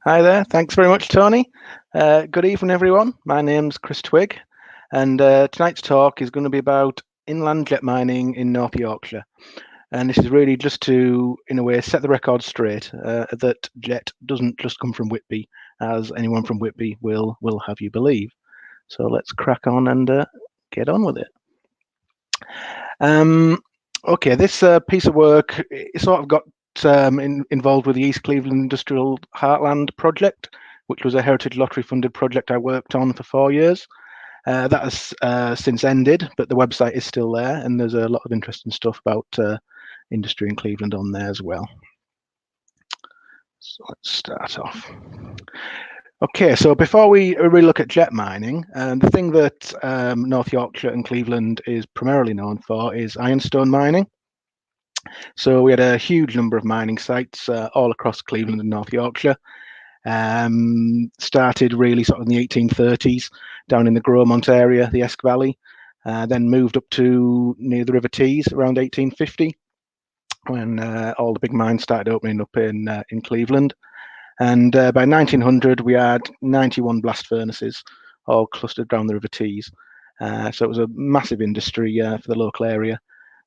Hi there. Thanks very much, Tony. Good evening, everyone. My name's Chris Twigg, and tonight's talk is going to be about inland jet mining in North Yorkshire. And this is really just to, in a way, set the record straight that jet doesn't just come from Whitby, as anyone from Whitby will have you believe. So let's crack on and get on with it. Okay, this piece of work it sort of got involved with the East Cleveland Industrial Heartland project, which was a Heritage Lottery funded project I worked on for 4 years. That has since ended, but the website is still there, and there's a lot of interesting stuff about industry in Cleveland on there as well. So let's start off. Okay, so before we really look at jet mining, the thing that North Yorkshire and Cleveland is primarily known for is ironstone mining. So we had a huge number of mining sites all across Cleveland and North Yorkshire. Started really sort of in the 1830s down in the Grosmont area, the Esk Valley, then moved up to near the River Tees around 1850 when all the big mines started opening up in Cleveland. And by 1900, we had 91 blast furnaces all clustered down the River Tees. So it was a massive industry for the local area,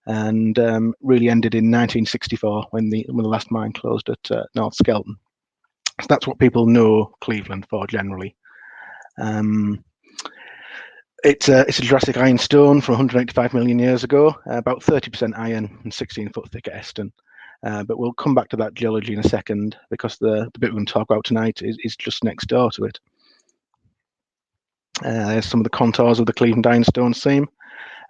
and really ended in 1964 when the last mine closed at North Skelton. So that's what people know Cleveland for generally. It's a Jurassic ironstone from 185 million years ago, about 30% iron and 16-foot thick at Eggton. But we'll come back to that geology in a second because the bit we're going to talk about tonight is just next door to it. There's some of the contours of the Cleveland ironstone seam.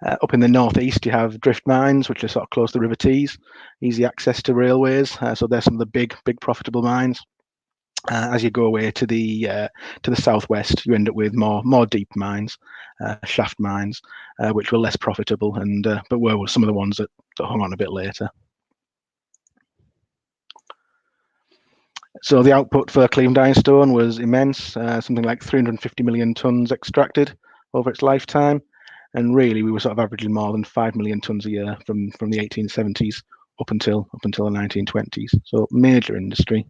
Up in the northeast, you have drift mines, which are sort of close to the River Tees, easy access to railways. So there's some of the big profitable mines. As you go away to the southwest, you end up with more deep mines, shaft mines, which were less profitable, and but were some of the ones that hung on a bit later. So the output for Cleveland ironstone was immense, something like 350 million tons extracted over its lifetime, and really we were sort of averaging more than 5 million tons a year from the 1870s up until the 1920s. So major industry.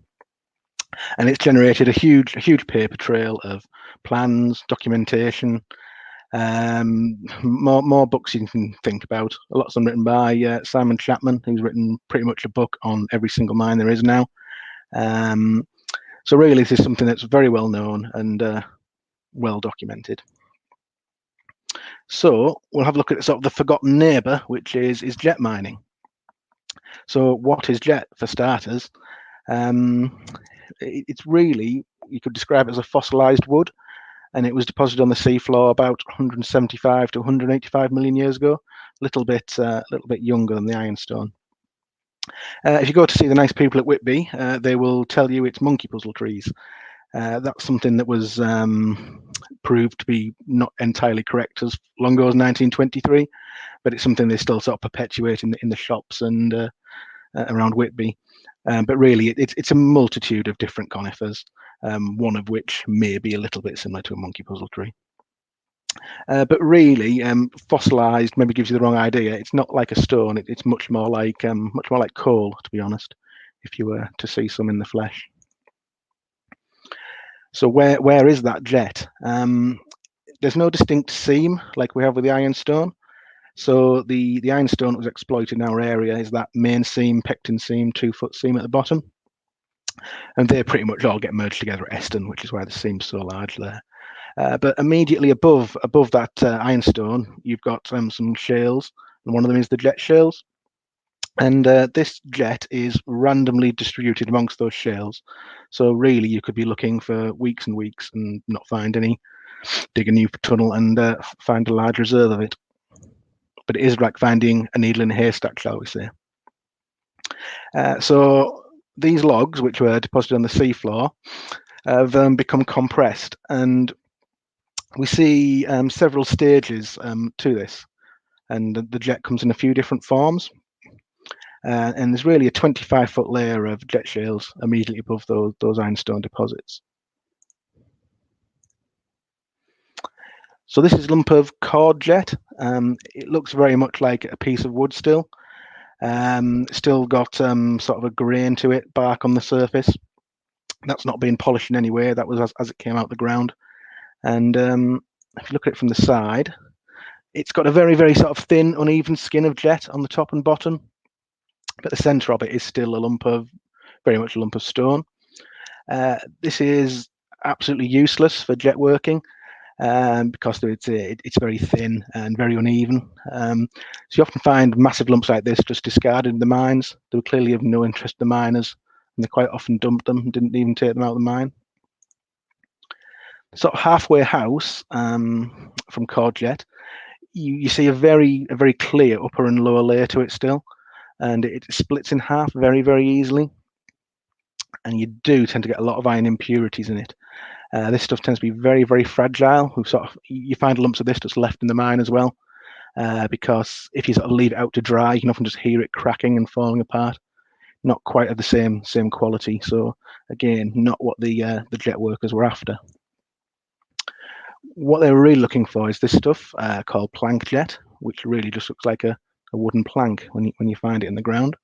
And it's generated a huge paper trail of plans, documentation, more books you can think about. A lot of them written by Simon Chapman, who's written pretty much a book on every single mine there is now. So really, this is something that's very well known and well documented. So we'll have a look at sort of the forgotten neighbour, which is jet mining. So what is jet, for starters? It's really, you could describe it as a fossilized wood, and it was deposited on the seafloor about 175 to 185 million years ago, a little bit younger than the ironstone. If you go to see the nice people at Whitby, they will tell you it's monkey puzzle trees. That's something that was proved to be not entirely correct as long ago as 1923, but it's something they still sort of perpetuate in the shops and around Whitby. But really, it's a multitude of different conifers, one of which may be a little bit similar to a monkey puzzle tree. But really, fossilized maybe gives you the wrong idea. It's not like a stone. It's much more like coal, to be honest, if you were to see some in the flesh. So where is that jet? There's no distinct seam like we have with the ironstone. So the ironstone that was exploited in our area is that main seam, pectin seam, 2-foot seam at the bottom. And they pretty much all get merged together at Eggton, which is why the seam's so large there. But immediately above that ironstone, you've got some shales, and one of them is the jet shales. And this jet is randomly distributed amongst those shales. So really, you could be looking for weeks and weeks and not find any, dig a new tunnel and find a large reserve of it. But it is like finding a needle in a haystack, shall we say. So these logs, which were deposited on the seafloor, have become compressed, and we see several stages to this, and the jet comes in a few different forms. And there's really a 25-foot layer of jet shales immediately above those ironstone deposits. So this is a lump of cord jet. It looks very much like a piece of wood still. Still got sort of a grain to it, bark on the surface. That's not been polished in any way. That was as it came out the ground. And if you look at it from the side, it's got a very, very sort of thin, uneven skin of jet on the top and bottom, but the centre of it is still very much a lump of stone. This is absolutely useless for jet working because it's very thin and very uneven. So you often find massive lumps like this just discarded in the mines. They were clearly of no interest to the miners, and they quite often dumped them and didn't even take them out of the mine. Sort of halfway house from cord jet, you see a very clear upper and lower layer to it still, and it splits in half very, very easily. And you do tend to get a lot of iron impurities in it. This stuff tends to be very, very fragile. You find lumps of this just left in the mine as well, because if you sort of leave it out to dry, you can often just hear it cracking and falling apart. Not quite of the same quality. So again, not what the jet workers were after. What they were really looking for is this stuff called plank jet, which really just looks like a wooden plank when you find it in the ground.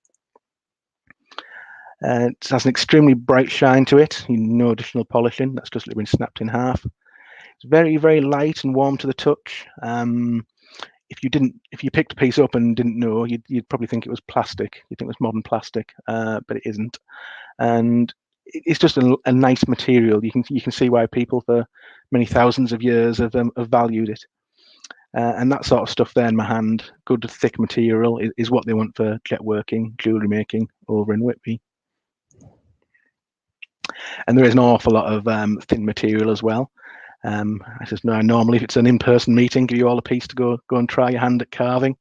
It has an extremely bright shine to it. No additional polishing. That's just been snapped in half. It's very, very light and warm to the touch. If you picked a piece up and didn't know, you'd probably think it was plastic. You'd think it was modern plastic, but it isn't. And it's just a nice material. You can see why people for many thousands of years have valued it. And that sort of stuff there in my hand, good thick material, is what they want for jet working, jewellery making over in Whitby. And there is an awful lot of thin material as well. I just know normally if it's an in-person meeting, give you all a piece to go and try your hand at carving.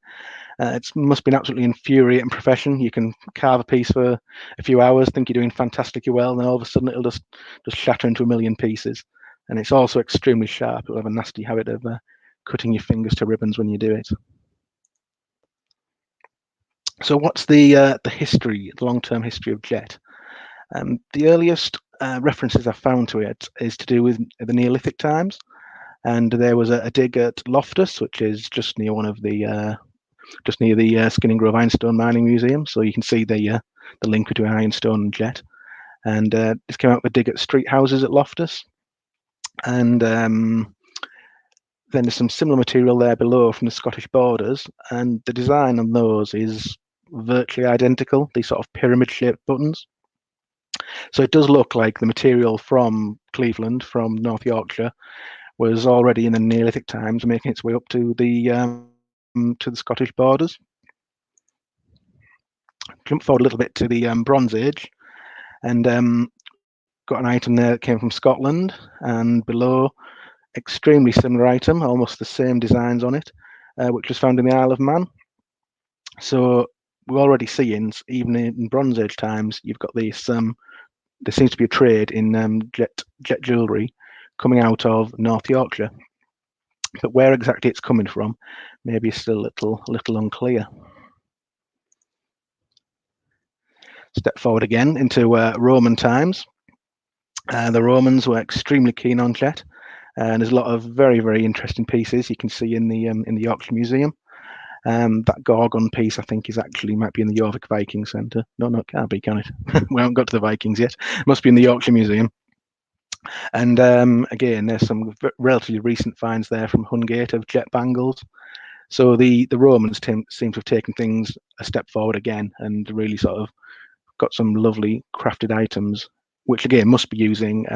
It must be an absolutely infuriating profession. You can carve a piece for a few hours, think you're doing fantastically well, and then all of a sudden it'll just shatter into a million pieces. And it's also extremely sharp. It'll have a nasty habit of cutting your fingers to ribbons when you do it. So what's the history, the long-term history of jet? The earliest references I've found to it is to do with the Neolithic times, and there was a dig at Loftus, which is just near just near the Skinning Grove Ironstone Mining Museum. So you can see the link between ironstone and jet. And this came out with a dig at street houses at Loftus, and then there's some similar material there below from the Scottish borders, and the design on those is virtually identical. These sort of pyramid-shaped buttons. So it does look like the material from Cleveland, from North Yorkshire, was already in the Neolithic times, making its way up to the Scottish borders. Jump forward a little bit to the Bronze Age, and got an item there that came from Scotland, and below, extremely similar item, almost the same designs on it, which was found in the Isle of Man. So we're already seeing, even in Bronze Age times, you've got this. There seems to be a trade in jet jewellery coming out of North Yorkshire, but where exactly it's coming from, maybe is still a little unclear. Step forward again into Roman times. The Romans were extremely keen on jet, and there's a lot of very, very interesting pieces you can see in the Yorkshire Museum. That Gorgon piece, I think, might be in the Yorkshire Vikings Centre. No, it can't be, can it? We haven't got to the Vikings yet. It must be in the Yorkshire Museum. And again, there's some relatively recent finds there from Hungate of jet bangles. So the Romans seem to have taken things a step forward again and really sort of got some lovely crafted items, which again must be using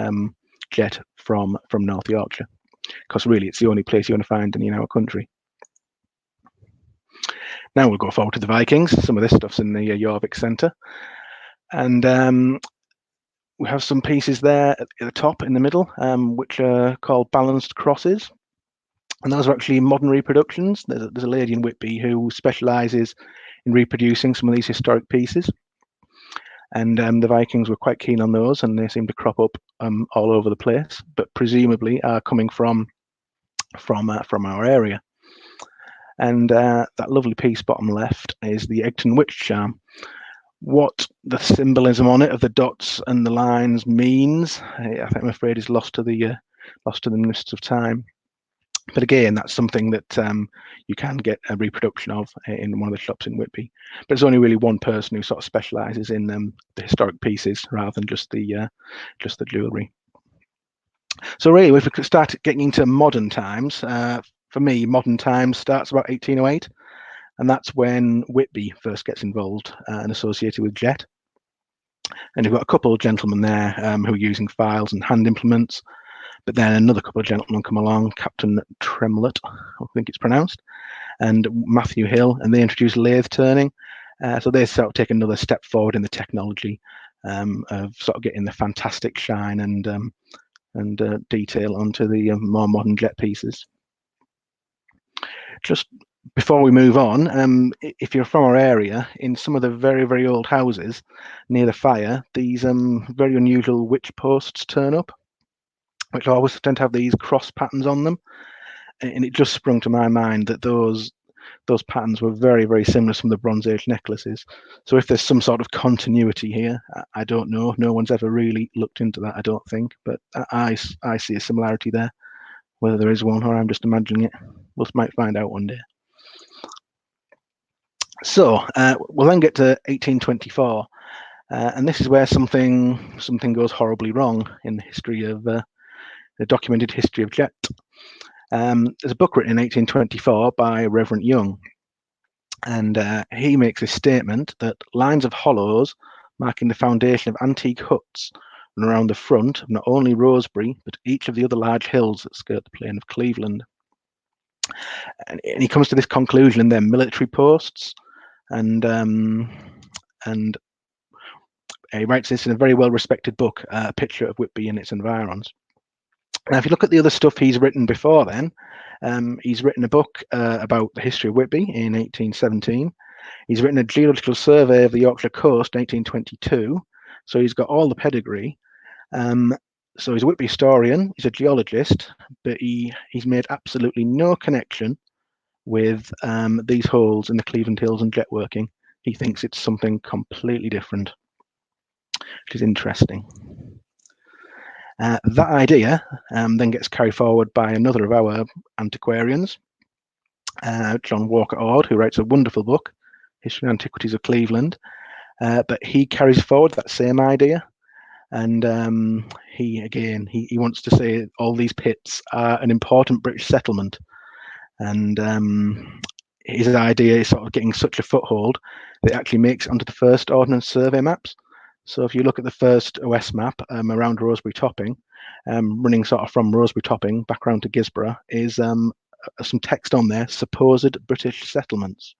jet from North Yorkshire, because really it's the only place you're going to find in our country. Now we'll go forward to the Vikings. Some of this stuff's in the Yorvik Centre, and we have some pieces there at the top in the middle, which are called balanced crosses, and those are actually modern reproductions. There's a lady in Whitby who specialises in reproducing some of these historic pieces, and the Vikings were quite keen on those, and they seem to crop up all over the place, but presumably are coming from our area. And that lovely piece bottom left is the Eggton witch charm. What the symbolism on it of the dots and the lines means, I think I'm afraid is lost to the mists of time. But again, that's something that you can get a reproduction of in one of the shops in Whitby. But there's only really one person who sort of specialises in the historic pieces rather than just the jewellery. So really, if we could start getting into modern times, for me, modern times starts about 1808, and that's when Whitby first gets involved and associated with jet. And you've got a couple of gentlemen there who are using files and hand implements. But then another couple of gentlemen come along, Captain Tremlett, I think it's pronounced, and Matthew Hill, and they introduce lathe turning. So they sort of take another step forward in the technology of sort of getting the fantastic shine and detail onto the more modern jet pieces. Just before we move on, if you're from our area, in some of the very, very old houses near the fire, these very unusual witch posts turn up, which always tend to have these cross patterns on them. And it just sprung to my mind that those patterns were very, very similar to some of the Bronze Age necklaces. So if there's some sort of continuity here, I don't know. No one's ever really looked into that, I don't think. But I see a similarity there. Whether there is one or I'm just imagining it, we might find out one day. So we'll then get to 1824. And this is where something goes horribly wrong in the history of the documented history of jet. There's a book written in 1824 by Reverend Young, and he makes a statement that lines of hollows marking the foundation of antique huts run around the front of not only Rosebery but each of the other large hills that skirt the plain of Cleveland. And he comes to this conclusion in their military posts, and he writes this in a very well-respected book, A Picture of Whitby and Its Environs. Now, if you look at the other stuff he's written before then, he's written a book about the history of Whitby in 1817. He's written a geological survey of the Yorkshire coast in 1822. So he's got all the pedigree. So he's a Whitby historian, he's a geologist, but he's made absolutely no connection with these holes in the Cleveland Hills and jet working. He thinks it's something completely different, which is interesting. That idea then gets carried forward by another of our antiquarians, John Walker Ord, who writes a wonderful book, History and Antiquities of Cleveland. But he carries forward that same idea, and he wants to say all these pits are an important British settlement, and his idea is sort of getting such a foothold that it actually makes it onto the first Ordnance Survey maps. So if you look at the first OS map around Rosebery Topping, running sort of from Rosebery Topping back around to Gisborough, is some text on there, supposed British settlements.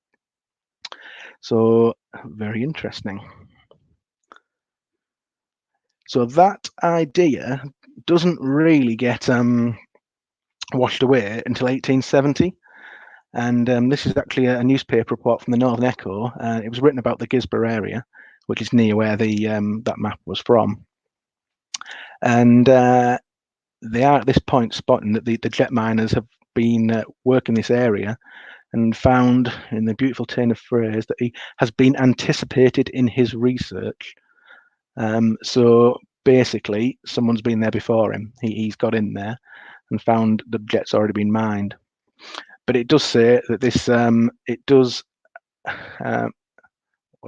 So very interesting. So that idea doesn't really get washed away until 1870. And this is actually a newspaper report from the Northern Echo. It was written about the Gisborough area, which is near where the that map was from. And they are at this point spotting that the jet miners have been working this area and found, in the beautiful turn of phrase, that he has been anticipated in his research. So basically, someone's been there before him. He's got in there and found the jet's already been mined. But it does say that this, where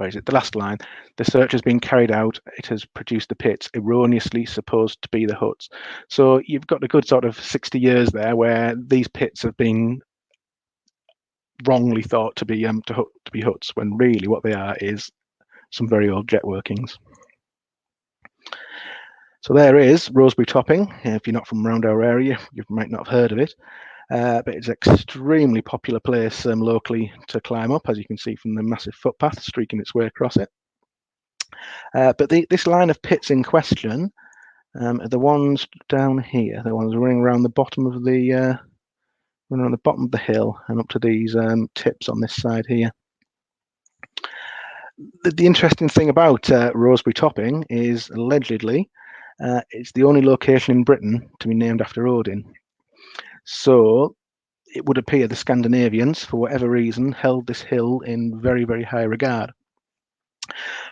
is it? The last line. The search has been carried out. It has produced the pits erroneously supposed to be the huts. So you've got a good sort of 60 years there where these pits have been wrongly thought to be huts, when really what they are is some very old jet workings. So there is Rosebery Topping. If you're not from around our area, you might not have heard of it. But it's an extremely popular place locally to climb up, as you can see from the massive footpath streaking its way across it. But this line of pits in question are the ones down here, the ones running around the bottom of the hill and up to these tips on this side here. The interesting thing about Rosebery Topping is allegedly it's the only location in Britain to be named after Odin. So it would appear the Scandinavians, for whatever reason, held this hill in very, very high regard.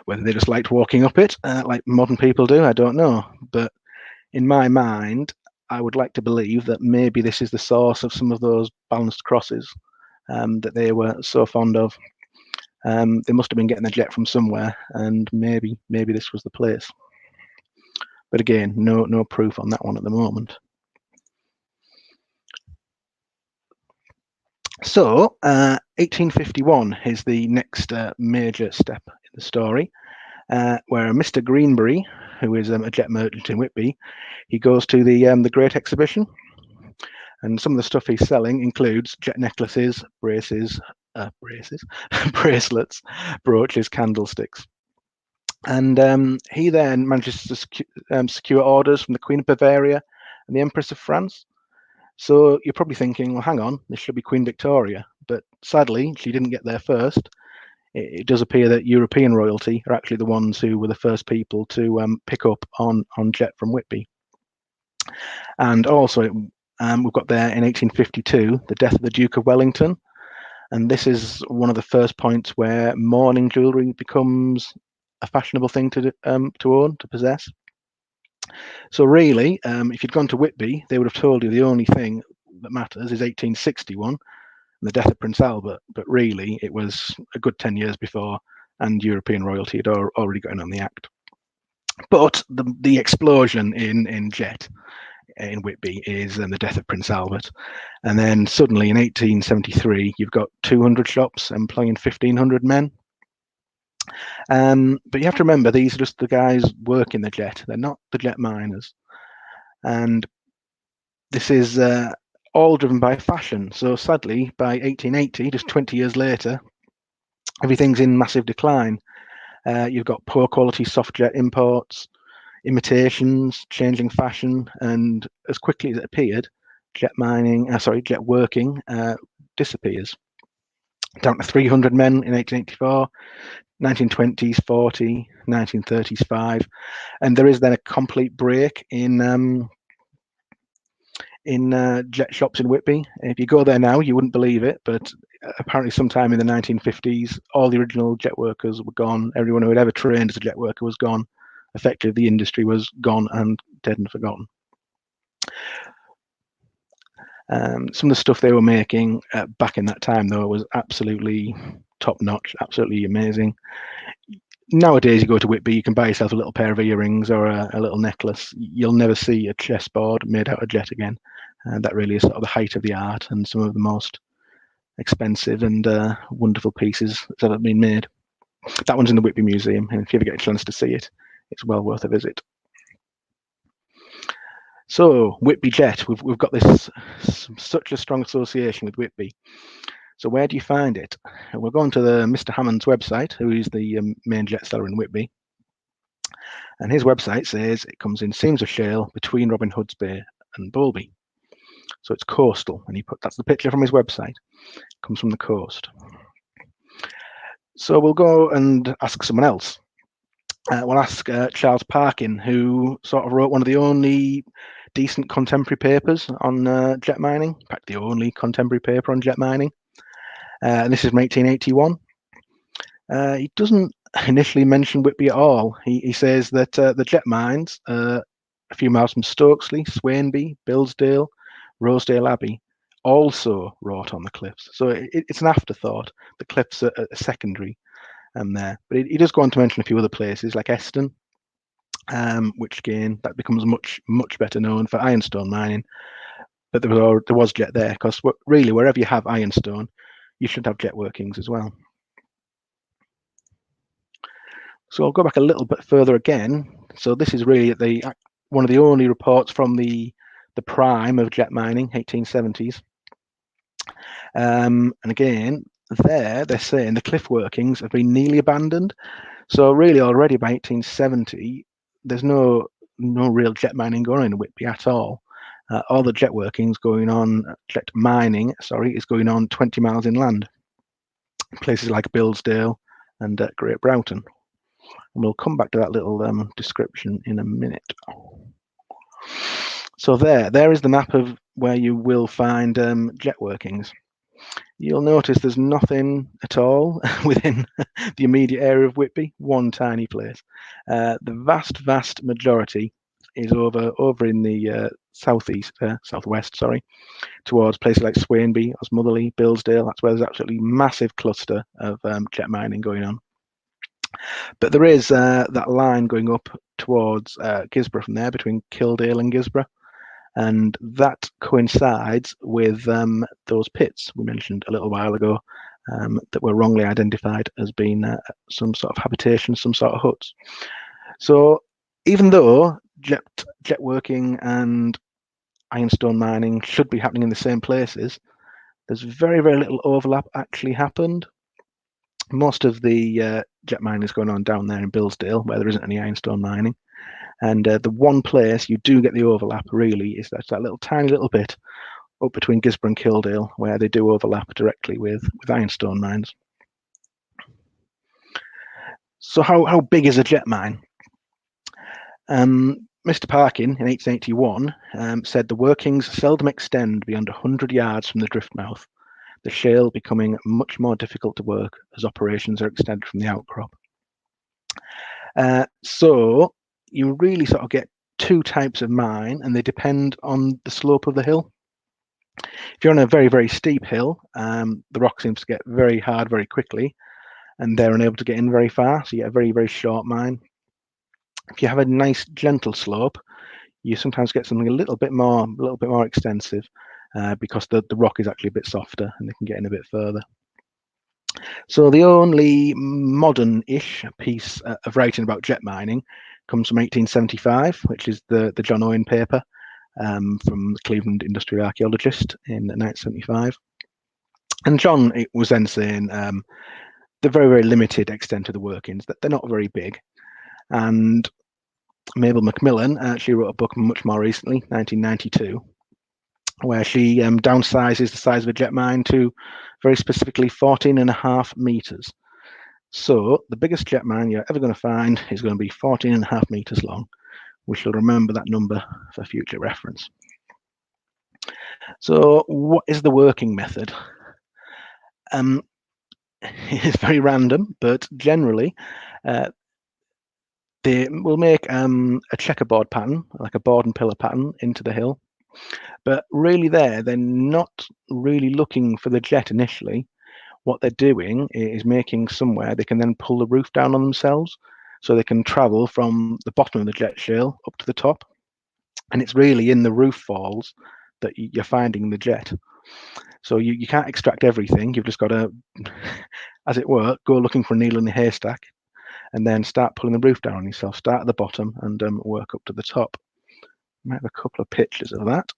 Whether they just liked walking up it, like modern people do, I don't know. But in my mind, I would like to believe that maybe this is the source of some of those balanced crosses that they were so fond of. They must have been getting the jet from somewhere, and maybe this was the place. But again, no proof on that one at the moment. So 1851 is the next major step in the story, where Mr. Greenbury, who is a jet merchant in Whitby, he goes to the Great Exhibition, and some of the stuff he's selling includes jet necklaces, bracelets, brooches, candlesticks. And he then manages to secure orders from the Queen of Bavaria and the Empress of France. So you're probably thinking, well, hang on, this should be Queen Victoria. But sadly, she didn't get there first. It does appear that European royalty are actually the ones who were the first people to pick up on jet from Whitby. And also, we've got there in 1852, the death of the Duke of Wellington. And this is one of the first points where mourning jewellery becomes a fashionable thing to own, to possess. So really, if you'd gone to Whitby, they would have told you the only thing that matters is 1861 and the death of Prince Albert. But really, it was a good 10 years before, and European royalty had already gotten on the act. But the explosion in jet in Whitby is the death of Prince Albert. And then suddenly in 1873, you've got 200 shops employing 1,500 men. But you have to remember, these are just the guys working the jet. They're not the jet miners. And this is all driven by fashion. So sadly, by 1880, just 20 years later, everything's in massive decline. You've got poor quality soft jet imports, imitations, changing fashion, and as quickly as it appeared, jet working disappears. Down to 300 men in 1884, 1920s 40, 1930s 5, and there is then a complete break in jet shops in Whitby. If you go there now, you wouldn't believe it, but apparently sometime in the 1950s, all the original jet workers were gone. Everyone who had ever trained as a jet worker was gone. Effectively, the industry was gone and dead and forgotten. Some of the stuff they were making back in that time, though, was absolutely top-notch, absolutely amazing. Nowadays, you go to Whitby, you can buy yourself a little pair of earrings or a little necklace. You'll never see a chessboard made out of jet again. That really is sort of the height of the art and some of the most expensive and wonderful pieces that's ever been made. That one's in the Whitby Museum, and if you ever get a chance to see it, it's well worth a visit. So Whitby Jet, we've got this such a strong association with Whitby. So where do you find it? We're going to the Mr. Hammond's website, who is the main jet seller in Whitby. And his website says it comes in seams of shale between Robin Hood's Bay and Bowlby. So it's coastal, and that's the picture from his website. It comes from the coast. So we'll go and ask someone else. We'll ask Charles Parkin, who sort of wrote one of the only decent contemporary papers on jet mining. In fact, the only contemporary paper on jet mining. And this is from 1881. He doesn't initially mention Whitby at all. He says that the jet mines, a few miles from Stokesley, Swainby, Bilsdale, Rosedale Abbey, also wrought on the cliffs. So it's an afterthought. The cliffs are secondary there. But he does go on to mention a few other places like Eggton, which again, that becomes much better known for ironstone mining. But there was jet there, because really wherever you have ironstone, you should have jet workings as well. So I'll go back a little bit further again. So this is really one of the only reports from the prime of jet mining, 1870s. And again, they're saying the cliff workings have been nearly abandoned. So really already by 1870, there's no real jet mining going on in Whitby at all. All the jet workings jet mining is going on 20 miles inland, places like Bilsdale and Great Broughton. And we'll come back to that little description in a minute. So there is the map of where you will find jet workings. You'll notice there's nothing at all within the immediate area of Whitby, one tiny place. The vast majority is over in the southwest, sorry, towards places like Swainby, Osmotherley, Billsdale. That's where there's absolutely massive cluster of jet mining going on. But there is that line going up towards Gisborough from there, between Kildale and Gisborough, and that coincides with those pits we mentioned a little while ago that were wrongly identified as being some sort of habitation, some sort of huts. So even though jet working and ironstone mining should be happening in the same places, there's very, very little overlap actually happened. Most of the jet mining is going on down there in Billsdale, where there isn't any ironstone mining. And the one place you do get the overlap really is that little tiny little bit up between Gisborough and Kildale, where they do overlap directly with ironstone mines. So how big is a jet mine? Mr. Parkin in 1881 said the workings seldom extend beyond 100 yards from the drift mouth, the shale becoming much more difficult to work as operations are extended from the outcrop. So you really sort of get two types of mine, and they depend on the slope of the hill. If you're on a very, very steep hill, the rock seems to get very hard very quickly, and they're unable to get in very far, so you get a very, very short mine. If you have a nice gentle slope, you sometimes get something a little bit more extensive because the rock is actually a bit softer and they can get in a bit further. So the only modern-ish piece of writing about jet mining comes from 1875, which is the John Owen paper from the Cleveland Industrial Archaeologist in 1975. And John was then saying the very, very limited extent of the workings, that they're not very big. And Mabel Macmillan actually wrote a book much more recently, 1992, where she downsizes the size of a jet mine to very specifically 14.5 meters. So the biggest jet mine you're ever going to find is going to be 14.5 meters long. We shall remember that number for future reference. So what is the working method? It's very random, but generally they will make a checkerboard pattern, like a board and pillar pattern, into the hill. But really they're not really looking for the jet initially. What they're doing is making somewhere they can then pull the roof down on themselves, so they can travel from the bottom of the jet shale up to the top. And it's really in the roof falls that you're finding the jet. So you can't extract everything. You've just got to, as it were, go looking for a needle in a haystack and then start pulling the roof down on yourself. Start at the bottom and work up to the top. I might have a couple of pictures of that.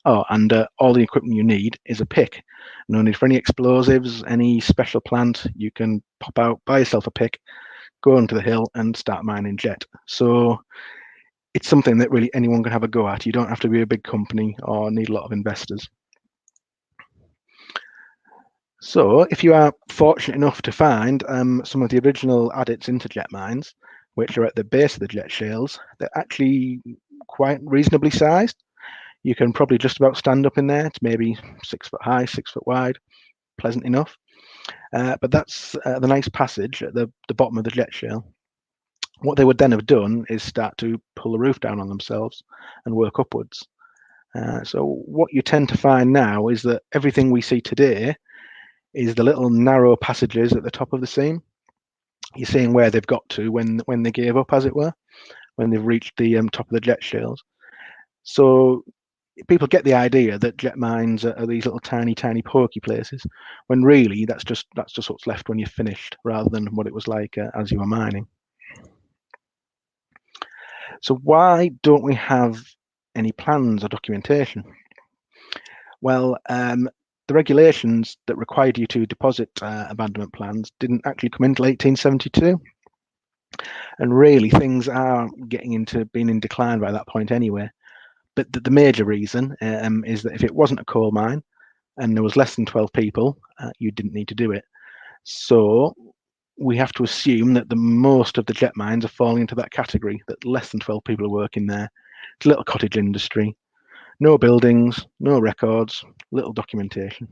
Oh, and all the equipment you need is a pick. No need for any explosives, any special plant. You can pop out, buy yourself a pick, go onto the hill and start mining jet. So it's something that really anyone can have a go at. You don't have to be a big company or need a lot of investors. So if you are fortunate enough to find some of the original adits into jet mines, which are at the base of the jet shales, they're actually quite reasonably sized. You can probably just about stand up in there. It's maybe 6 foot high, 6 foot wide, pleasant enough. But that's the nice passage at the bottom of the jet shale. What they would then have done is start to pull the roof down on themselves and work upwards. So what you tend to find now is that everything we see today is the little narrow passages at the top of the seam. You're seeing where they've got to when they gave up, as it were, when they've reached the top of the jet shales. So people get the idea that jet mines are these little tiny pokey places, when really that's just what's left when you're finished, rather than what it was like as you were mining. So why don't we have any plans or documentation? Well, the regulations that required you to deposit abandonment plans didn't actually come until 1872, and really things are getting into being in decline by that point anyway. But the major reason is that if it wasn't a coal mine and there was less than 12 people, you didn't need to do it. So we have to assume that the most of the jet mines are falling into that category, that less than 12 people are working there. It's a little cottage industry, no buildings, no records, little documentation.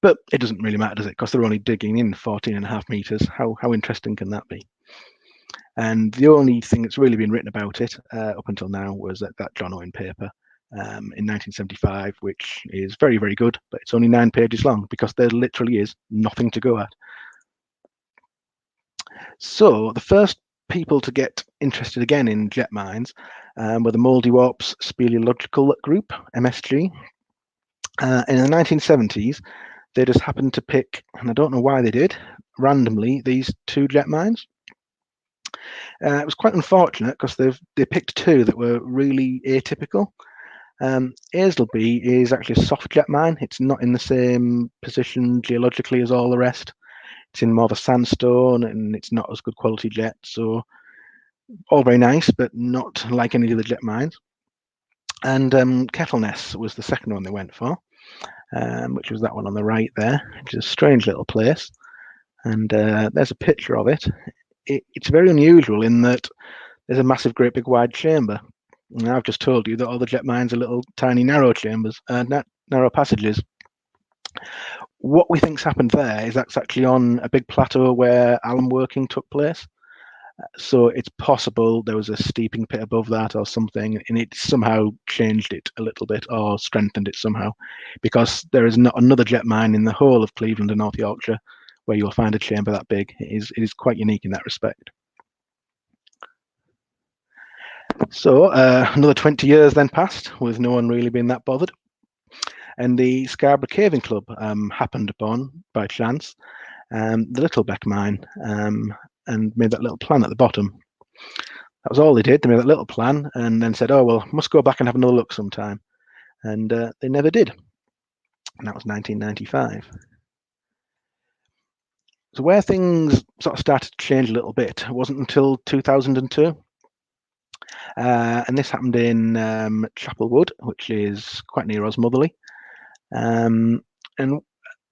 But it doesn't really matter, does it? Because they're only digging in 14.5 meters. How interesting can that be? And the only thing that's really been written about it up until now was that John Owen paper in 1975, which is very, very good, but it's only 9 pages long because there literally is nothing to go at. So the first people to get interested again in jet mines were the Mouldiwarp's Speleological Group, MSG. In the 1970s, they just happened to pick, and I don't know why they did, randomly these 2 jet mines. It was quite unfortunate because they picked 2 that were really atypical. Aisleby is actually a soft jet mine. It's not in the same position geologically as all the rest. It's in more of a sandstone, and it's not as good quality jet. So all very nice, but not like any of the other jet mines. And Kettleness was the second one they went for, which was that one on the right there, which is a strange little place. And there's a picture of it. It's very unusual in that there's a massive, great big wide chamber. And I've just told you that all the jet mines are little tiny narrow chambers, narrow passages. What we think's happened there is that's actually on a big plateau where alum working took place. So it's possible there was a steeping pit above that or something, and it somehow changed it a little bit or strengthened it somehow, because there is not another jet mine in the whole of Cleveland and North Yorkshire where you'll find a chamber that big. It is quite unique in that respect. So another 20 years then passed with no one really being that bothered. And the Scarborough Caving Club happened upon, by chance, the Littlebeck mine and made that little plan at the bottom. That was all they did. They made that little plan and then said, oh, well, must go back and have another look sometime. And they never did. And that was 1995. So where things sort of started to change a little bit, it wasn't until 2002. And this happened in Chapelwood, which is quite near Osmotherley. And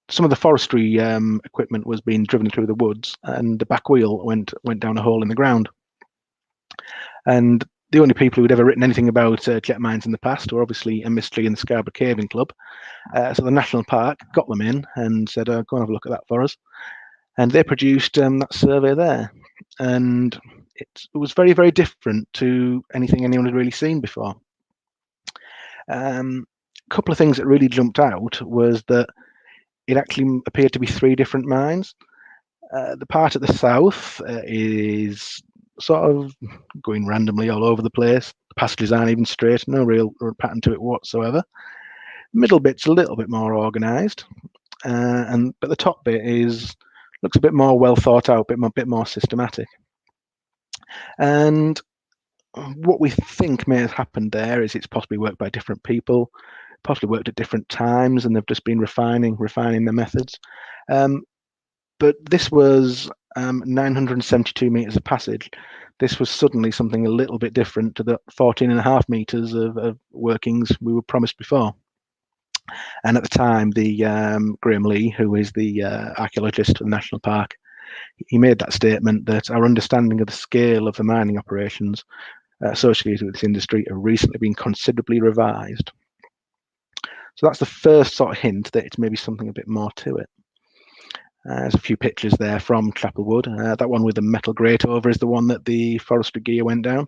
some of the forestry equipment was being driven through the woods, and the back wheel went down a hole in the ground. And the only people who'd ever written anything about jet mines in the past were obviously MSG and the Scarborough Caving Club. So the National Park got them in and said, go and have a look at that for us. And they produced that survey there. And it was very, very different to anything anyone had really seen before. A couple of things that really jumped out was that it actually appeared to be 3 different mines. The part at the south is sort of going randomly all over the place. The passages aren't even straight, no real pattern to it whatsoever. Middle bit's a little bit more organised, but the top bit looks a bit more well thought out, a bit more systematic. And what we think may have happened there is it's possibly worked by different people, possibly worked at different times, and they've just been refining their methods. But this was 972 meters of passage. This was suddenly something a little bit different to the 14.5 meters of workings we were promised before. And at the time, the Graham Lee, who is the archaeologist at the National Park, he made that statement that our understanding of the scale of the mining operations associated with this industry have recently been considerably revised. So that's the first sort of hint that it's maybe something a bit more to it. There's a few pictures there from Chapelwood. That one with the metal grate over is the one that the forestry gear went down.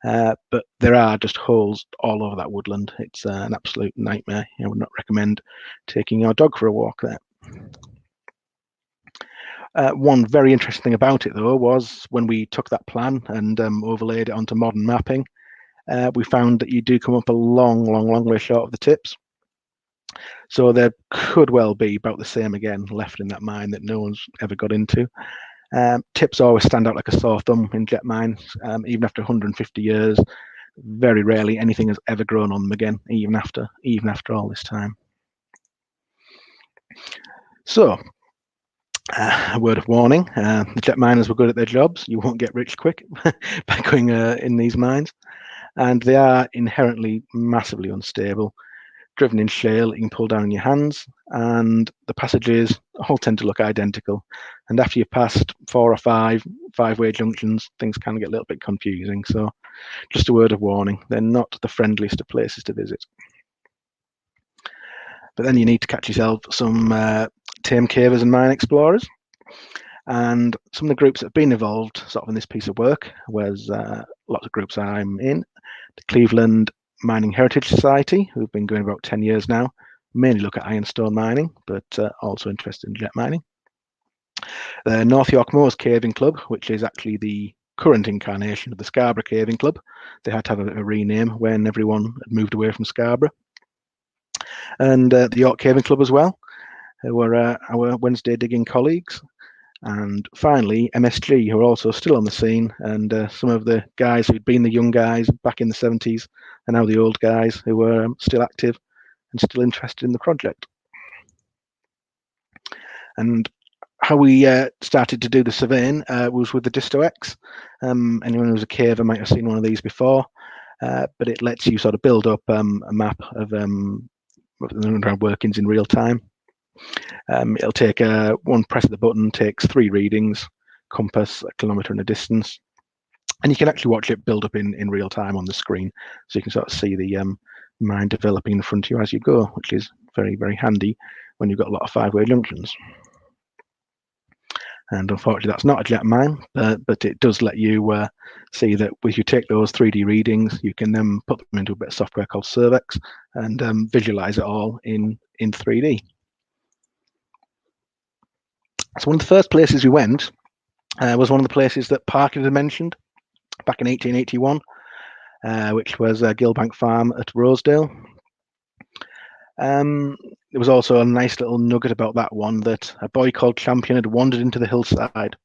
But there are just holes all over that woodland. It's an absolute nightmare. I would not recommend taking your dog for a walk there. One very interesting thing about it, though, was when we took that plan and overlaid it onto modern mapping, we found that you do come up a long, long, long way short of the tips. So there could well be about the same again left in that mine that no one's ever got into. Tips always stand out like a sore thumb in jet mines, even after 150 years. Very rarely anything has ever grown on them again, even after all this time. So, a word of warning: the jet miners were good at their jobs. You won't get rich quick by going in these mines, and they are inherently massively unstable. Driven in shale, you can pull down in your hands, and the passages all tend to look identical. And after you've passed 4 or 5 five-way junctions, things can get a little bit confusing. So just a word of warning, they're not the friendliest of places to visit. But then you need to catch yourself some tame cavers and mine explorers. And some of the groups that have been involved sort of in this piece of work was lots of groups I'm in. The Cleveland Mining Heritage Society, who've been going about 10 years now, mainly look at ironstone mining, but also interested in jet mining. The North York Moors Caving Club, which is actually the current incarnation of the Scarborough Caving Club. They had to have a rename when everyone had moved away from Scarborough. And the York Caving Club as well, who were our Wednesday digging colleagues. And finally, MSG, who are also still on the scene, and some of the guys who'd been the young guys back in the 70s are now the old guys who were still active and still interested in the project. And how we started to do the surveying was with the Disto X. Anyone who's a caver might have seen one of these before, but it lets you sort of build up a map of the underground workings in real time. It'll take one press of the button, takes 3 readings, compass, a kilometre and a distance, and you can actually watch it build up in real time on the screen, so you can sort of see the mine developing in front of you as you go, which is very, very handy when you've got a lot of 5-way junctions. And unfortunately, that's not a jet mine, but it does let you see that if you take those 3D readings, you can then put them into a bit of software called Cervex and visualize it all in 3D. So one of the first places we went was one of the places that Parker had mentioned back in 1881, which was Gilbank Farm at Rosedale. There was also a nice little nugget about that one, that a boy called Champion had wandered into the hillside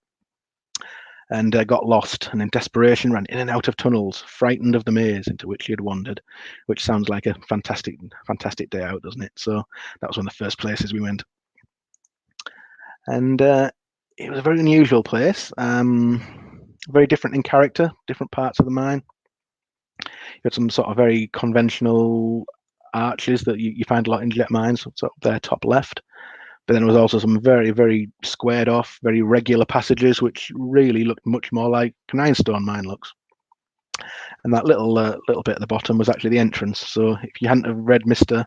and got lost, and in desperation ran in and out of tunnels, frightened of the maze into which he had wandered, which sounds like a fantastic day out, doesn't it? So that was one of the first places we went. And it was a very unusual place, very different in character, different parts of the mine. You had some sort of very conventional arches that you find a lot in jet mines, sort of there top left. But then there was also some very, very squared off, very regular passages, which really looked much more like an ironstone mine looks. And that little bit at the bottom was actually the entrance. So if you hadn't have read Mr.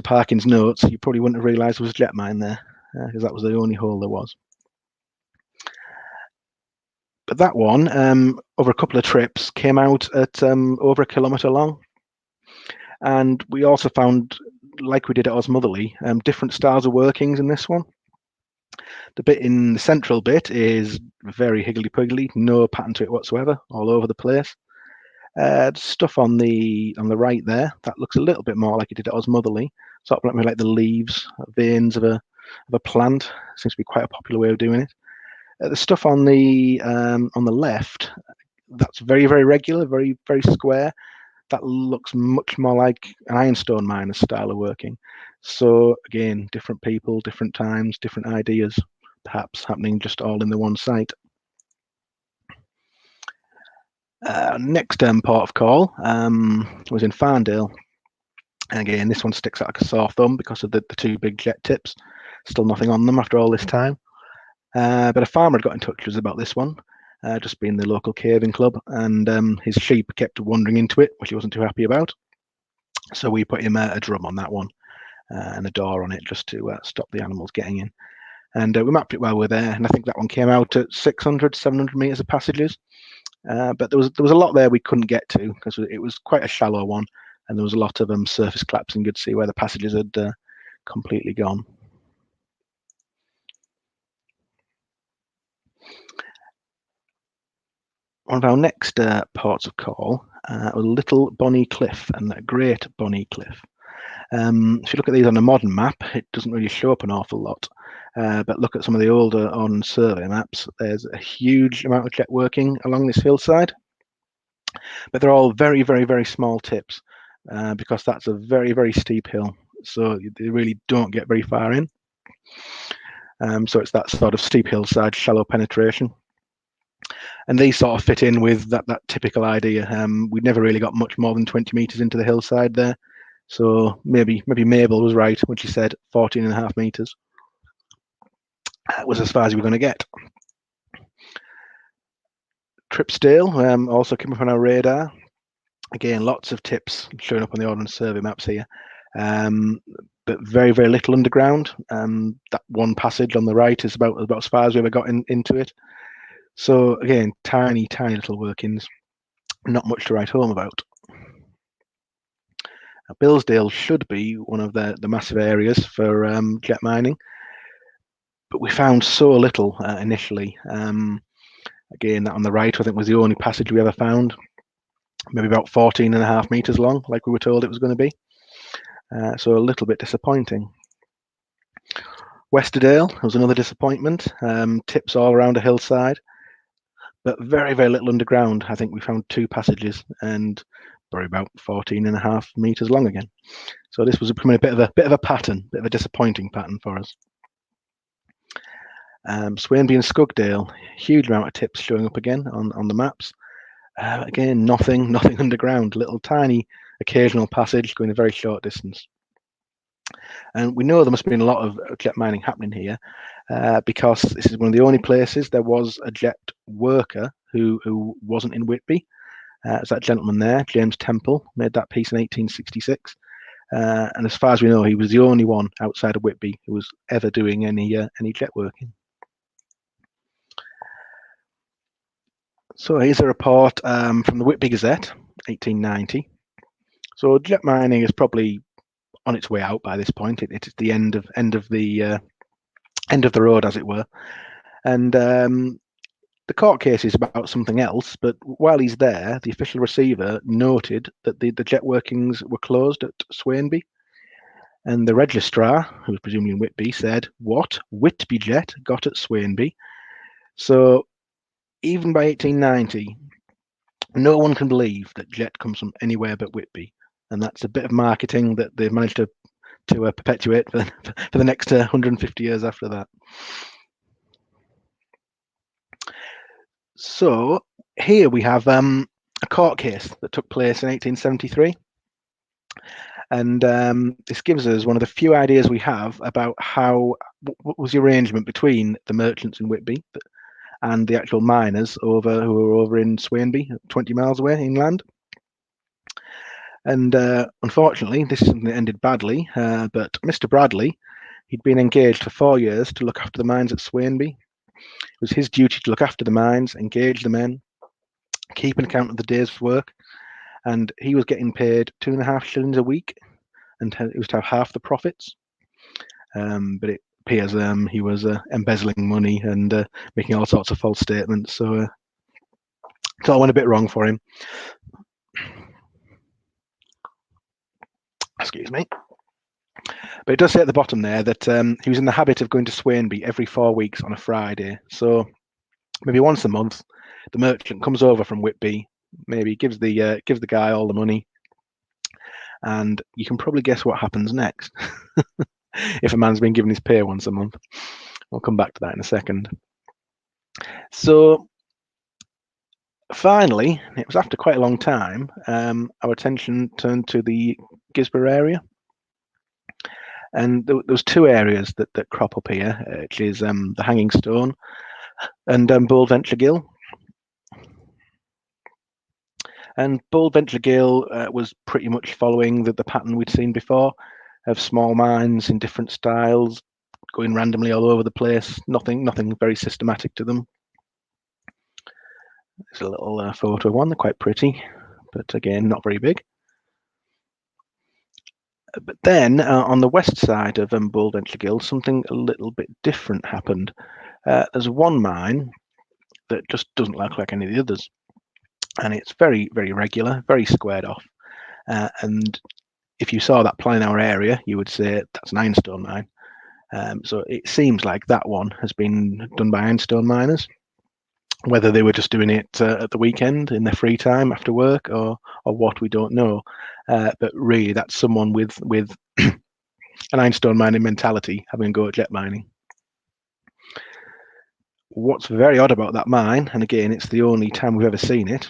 Parkin's notes, you probably wouldn't have realised there was a jet mine there, because that was the only hole there was. But that one, over a couple of trips, came out at over a kilometre long. And we also found, like we did at Osmotherley, different styles of workings in this one. The bit in the central bit is very higgledy-piggledy, no pattern to it whatsoever, all over the place. Stuff on the right there, that looks a little bit more like it did at Osmotherley, sort of like the leaves, veins of a plant. Seems to be quite a popular way of doing it. The stuff on the left, that's very, very regular, very, very square. That looks much more like an ironstone miner's style of working. So again, different people, different times, different ideas, perhaps happening just all in the one site. Next port of call was in Fandale. And again, this one sticks out like a sore thumb because of the 2 big jet tips. Still nothing on them after all this time. But a farmer had got in touch with us about this one, just being the local caving club, and his sheep kept wandering into it, which he wasn't too happy about. So we put him a drum on that one and a door on it just to stop the animals getting in. And we mapped it while we were there, and I think that one came out at 600, 700 metres of passages. But there was a lot there we couldn't get to because it was quite a shallow one, and there was a lot of surface collapse, and you could see where the passages had completely gone. One of our next ports of call was Little Bonny Cliff and Great Bonny Cliff. If you look at these on a modern map, it doesn't really show up an awful lot. But look at some of the older on survey maps. There's a huge amount of jet working along this hillside. But they're all very, very, very small tips because that's a very, very steep hill. So they really don't get very far in. So it's that sort of steep hillside, shallow penetration. And these sort of fit in with that typical idea. We never really got much more than 20 metres into the hillside there. So maybe Mabel was right when she said 14.5 metres. That was as far as we were going to get. Steele also came up on our radar. Again, lots of tips showing up on the Ordnance Survey maps here. but very, very little underground. That one passage on the right is about as far as we ever got into it. So again, tiny, tiny little workings, not much to write home about. Now, Billsdale should be one of the massive areas for jet mining, but we found so little initially. Again, that on the right, I think, was the only passage we ever found, maybe about 14.5 meters long, like we were told it was going to be. So a little bit disappointing. Westerdale was another disappointment. Tips all around a hillside, but very, very little underground. I think we found 2 passages and probably about 14.5 meters long again. So this was becoming a bit of a pattern, bit of a disappointing pattern for us. Swainby and Skugdale, huge amount of tips showing up again on the maps. Again, nothing underground, little tiny occasional passage going a very short distance. And we know there must have been a lot of jet mining happening here because this is one of the only places there was a jet worker who wasn't in Whitby. It's that gentleman there, James Temple, made that piece in 1866. And as far as we know, he was the only one outside of Whitby who was ever doing any jet working. So here's a report from the Whitby Gazette, 1890. So jet mining is probably on its way out by this point. It is the end of the road, as it were. And the court case is about something else. But while he's there, the official receiver noted that the jet workings were closed at Swainby. And the registrar, who was presumably in Whitby, said, "What? Whitby jet got at Swainby?" So even by 1890, no one can believe that jet comes from anywhere but Whitby. And that's a bit of marketing that they've managed to perpetuate for the next 150 years after that. So here we have a court case that took place in 1873. And this gives us one of the few ideas we have about what was the arrangement between the merchants in Whitby and the actual miners who were over in Swainby, 20 miles away inland. And unfortunately, this is something that ended badly, but Mr. Bradley, he'd been engaged for 4 years to look after the mines at Swainby. It was his duty to look after the mines, engage the men, keep an account of the day's work, and he was getting paid 2.5 shillings a week, and he was to have half the profits. But it appears he was embezzling money and making all sorts of false statements, so it all went a bit wrong for him. Excuse me. But it does say at the bottom there that he was in the habit of going to Swainby every 4 weeks on a Friday. So maybe once a month, the merchant comes over from Whitby, maybe gives the guy all the money, and you can probably guess what happens next. If a man's been given his pay once a month. I'll come back to that in a second. So finally, it was after quite a long time, our attention turned to the Gisborough area. And there was 2 areas that crop up here, which is the Hanging Stone and Boldventure Gill. And Boldventure Gill was pretty much following the pattern we'd seen before, of small mines in different styles, going randomly all over the place. Nothing very systematic to them. There's a little photo of one. They're quite pretty, but again, not very big. But then on the west side of Boldventure Gill, something a little bit different happened. There's one mine that just doesn't look like any of the others, and it's very, very regular, very squared off. And if you saw that plan in our area, you would say that's an ironstone mine. So it seems like that one has been done by ironstone miners. Whether they were just doing it at the weekend in their free time after work, or what, we don't know. But really, that's someone with an ironstone mining mentality having a go at jet mining. What's very odd about that mine, and again, it's the only time we've ever seen it,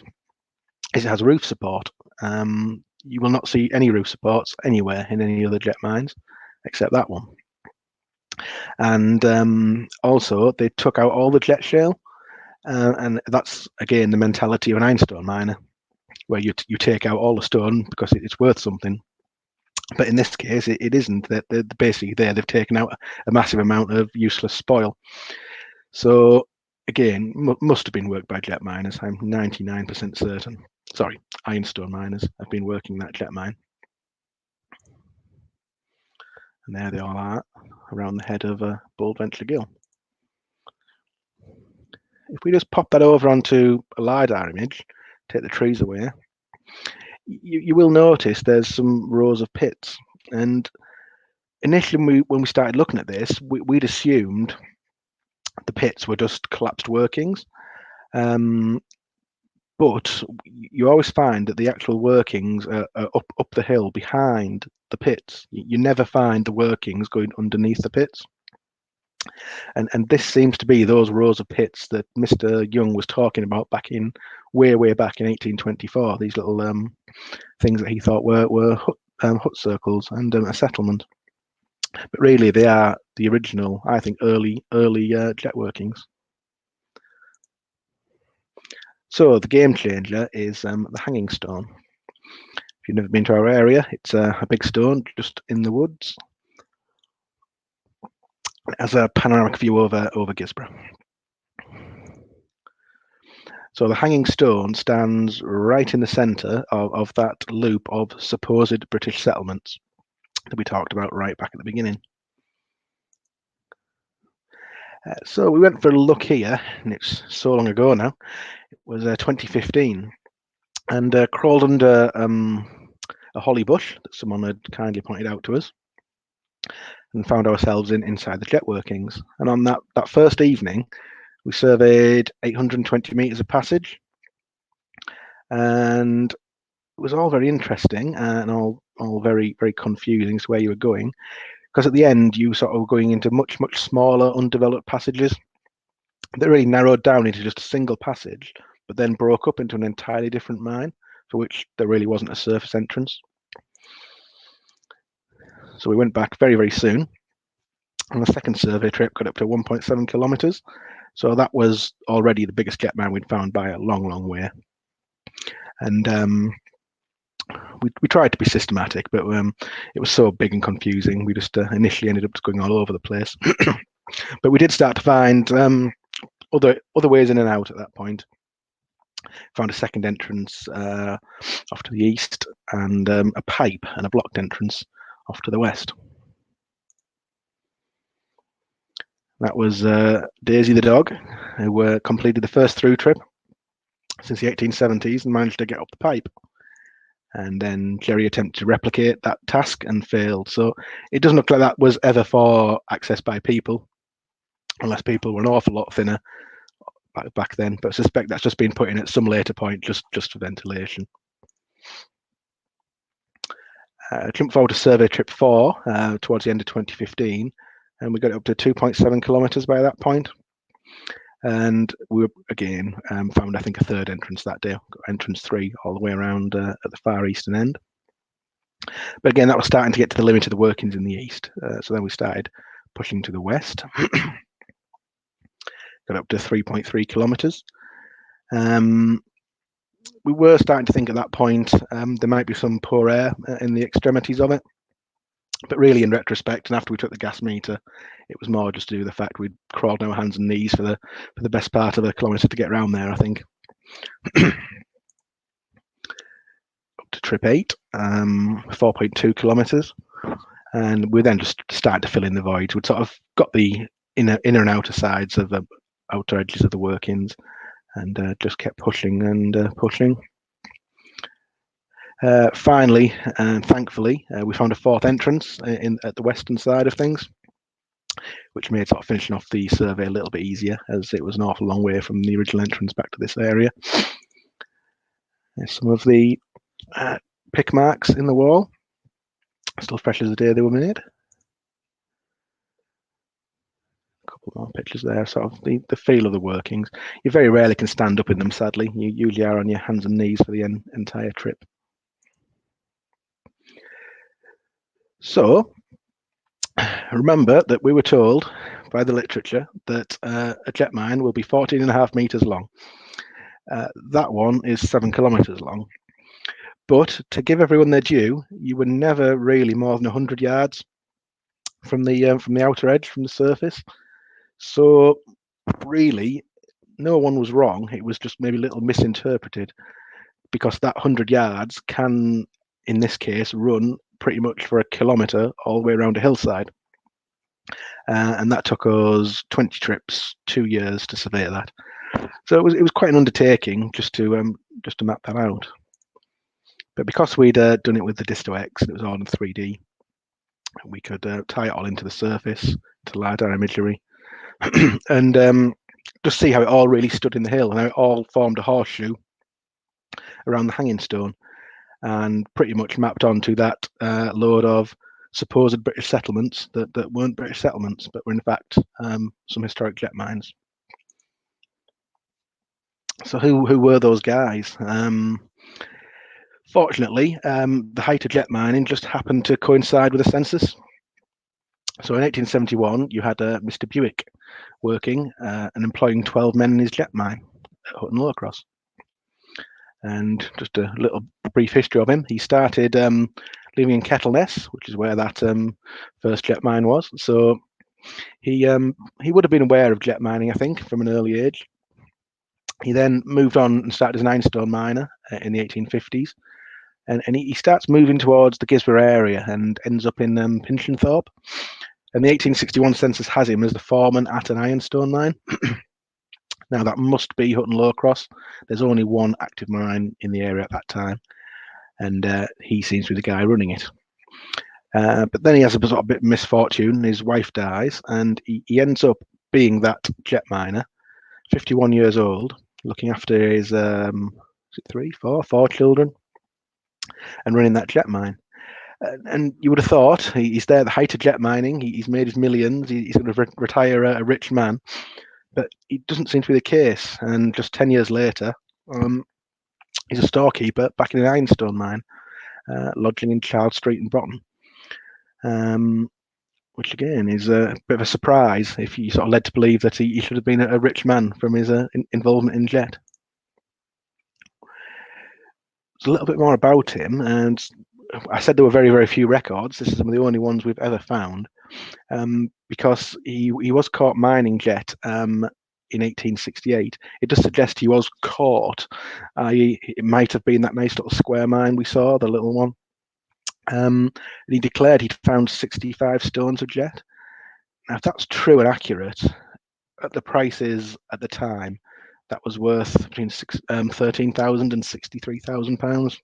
is it has roof support. You will not see any roof supports anywhere in any other jet mines except that one. And also, they took out all the jet shale. And that's, again, the mentality of an ironstone miner, where you take out all the stone because it's worth something, But in this case, it isn't. They're basically there. They've taken out a massive amount of useless spoil. So again, must have been worked by jet miners. I'm 99% certain. Sorry, ironstone miners have been working that jet mine. And there they all are around the head of Boldventure Gill. If we just pop that over onto a LiDAR image, take the trees away, you will notice there's some rows of pits. And initially, when we started looking at this, we'd assumed the pits were just collapsed workings. But you always find that the actual workings are up the hill behind the pits. You never find the workings going underneath the pits. And this seems to be those rows of pits that Mr. Young was talking about back in way back in 1824. These little things that he thought were hut circles and a settlement. But really, they are the original, I think, early jet workings. So the game changer is the hanging stone. If you've never been to our area, it's a big stone just in the woods. It has a panoramic view over Gisborough. So the hanging stone stands right in the centre of that loop of supposed British settlements that we talked about right back at the beginning. So we went for a look here, and it's so long ago now. It was 2015, and crawled under a holly bush that someone had kindly pointed out to us, and found ourselves inside the jet workings. And on that first evening, we surveyed 820 metres of passage, and it was all very interesting and all very confusing to where you were going, because at the end you sort of going into much smaller undeveloped passages that really narrowed down into just a single passage, but then broke up into an entirely different mine for which there really wasn't a surface entrance. So we went back very soon, and the second survey trip got up to 1.7 kilometres. So that was already the biggest jet mine we'd found by a long way. And we tried to be systematic, but it was so big and confusing. We just initially ended up just going all over the place. But we did start to find other ways in and out at that point. Found a second entrance off to the east, and a pipe and a blocked entrance off to the west. That was Daisy the dog, who completed the first through trip since the 1870s and managed to get up the pipe. And then Jerry attempted to replicate that task and failed. So it doesn't look like that was ever for access by people, unless people were an awful lot thinner back then. But I suspect that's just been put in at some later point, just for ventilation. Jumped forward to survey trip 4 towards the end of 2015, and we got up to 2.7 kilometres by that point. And we were, again, found, I think, a third entrance that day, entrance 3, all the way around at the far eastern end. But again, that was starting to get to the limit of the workings in the east. So then we started pushing to the west. Got up to 3.3 kilometres. We were starting to think at that point there might be some poor air in the extremities of it. But really, in retrospect, and after we took the gas meter, it was more just to do with the fact we'd crawled on our hands and knees for the best part of a kilometre to get around there, I think. Up to trip 8, 4.2 kilometres, and we then just started to fill in the voids. We'd sort of got the inner and outer sides of the outer edges of the workings, and just kept pushing and pushing. Finally, and thankfully, we found a fourth entrance at the western side of things, which made sort of finishing off the survey a little bit easier, as it was an awful long way from the original entrance back to this area. There's some of the pick marks in the wall, still fresh as the day they were made. A couple more pictures there, sort of the feel of the workings. You very rarely can stand up in them, sadly. You usually are on your hands and knees for the entire trip. So, remember that we were told by the literature that a jet mine will be 14.5 meters long. That one is 7 kilometers long. But to give everyone their due, you were never really more than 100 yards from the outer edge, from the surface. So really, no one was wrong. It was just maybe a little misinterpreted, because that 100 yards can, in this case, run pretty much for a kilometre all the way around a hillside. And that took us 20 trips, 2 years to survey that. So it was quite an undertaking just to map that out. But because we'd done it with the Disto X and it was all in 3D, we could tie it all into the surface to LiDAR imagery and just see how it all really stood in the hill and how it all formed a horseshoe around the hanging stone, and pretty much mapped onto that load of supposed British settlements that weren't British settlements, but were in fact some historic jet mines. So who were those guys? Fortunately, the height of jet mining just happened to coincide with the census. So in 1871, you had Mr. Buick working and employing 12 men in his jet mine at Hutton Low Cross. And just a little brief history of him. He started living in Kettleness, which is where that first jet mine was. So he would have been aware of jet mining, I think, from an early age. He then moved on and started as an ironstone miner in the 1850s. And he starts moving towards the Gisborne area and ends up in Pinchenthorpe. And the 1861 census has him as the foreman at an ironstone mine. Now, that must be Hutton Low Cross. There's only one active mine in the area at that time, and he seems to be the guy running it. But then he has a sort of bit of misfortune. His wife dies, and he ends up being that jet miner, 51 years old, looking after his four children, and running that jet mine. And you would have thought he's there at the height of jet mining. He's made his millions. He's going to retire a rich man. But it doesn't seem to be the case. And just 10 years later, he's a storekeeper back in an ironstone mine, lodging in Charles Street in Broughton. Which again is a bit of a surprise if you sort of led to believe that he should have been a rich man from his involvement in jet. There's a little bit more about him, and I said there were very, very few records. This is some of the only ones we've ever found, because he was caught mining jet in 1868. It does suggest he was caught, i.e. it might have been that nice little square mine we saw, the little one. And he declared he'd found 65 stones of jet. Now, if that's true and accurate, at the prices at the time, that was worth between £13,000 and £63,000.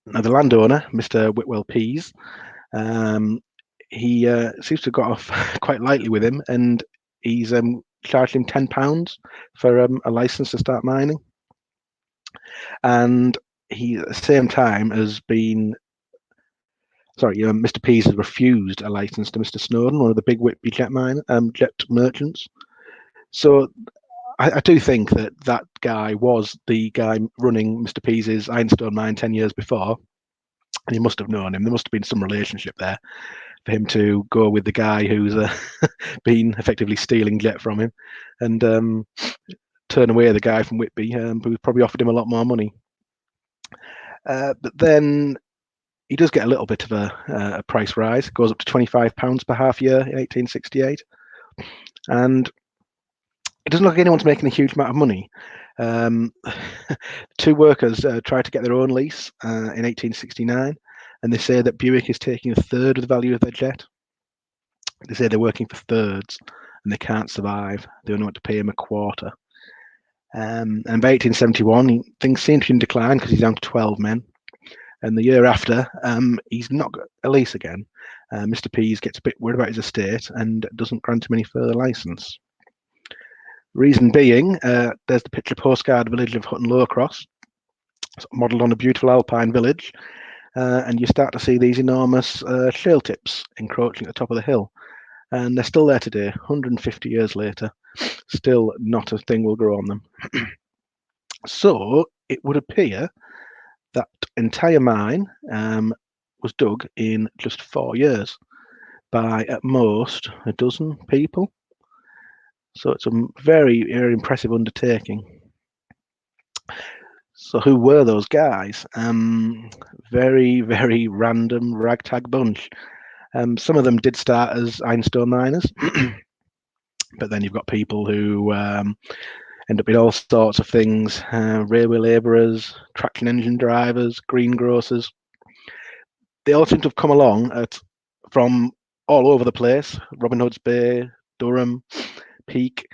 Now, the landowner, Mr. Whitwell Pease, he seems to have got off quite lightly with him, and he's charged him £10 for a license to start mining. And he, at the same time, has been Mr. Pease has refused a license to Mr. Snowden, one of the big Whitby jet merchants. So I do think that guy was the guy running Mr. Pease's ironstone mine 10 years before, and he must have known him. There must have been some relationship there for him to go with the guy who's been effectively stealing jet from him, and turn away the guy from Whitby, who probably offered him a lot more money. But then he does get a little bit of a price rise. It goes up to £25 per half year in 1868. And it doesn't look like anyone's making a huge amount of money. Two workers tried to get their own lease in 1869, and they say that Buick is taking a third of the value of their jet. They say they're working for thirds, and they can't survive. They only want to pay him a quarter. And by 1871, things seem to be in decline because he's down to 12 men. And the year after, he's not got a lease again. Mr. Pease gets a bit worried about his estate and doesn't grant him any further license. Reason being, there's the picture postcard village of Hutton Low Cross, modelled on a beautiful alpine village, and you start to see these enormous shale tips encroaching at the top of the hill. And they're still there today, 150 years later. Still not a thing will grow on them. So it would appear that entire mine was dug in just 4 years by at most a dozen people. So it's a very, very impressive undertaking. So who were those guys? Very, very random ragtag bunch. Some of them did start as ironstone miners, but then you've got people who end up in all sorts of things: railway labourers, traction engine drivers, greengrocers. They all seem to have come along from all over the place: Robin Hood's Bay, Durham, Peak.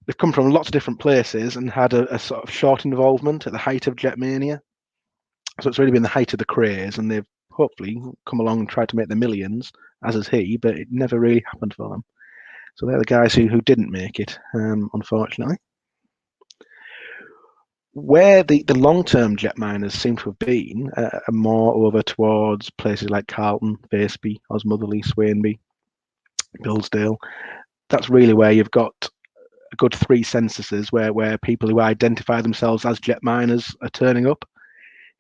They've come from lots of different places and had a sort of short involvement at the height of jet mania. So it's really been the height of the craze, and they've hopefully come along and tried to make their millions, as has he, but it never really happened for them. So they're the guys who didn't make it, unfortunately. Where the long-term jet miners seem to have been are more over towards places like Carlton, Faceby, Osmotherley, Swainby, Billsdale. That's really where you've got a good 3 censuses where people who identify themselves as jet miners are turning up.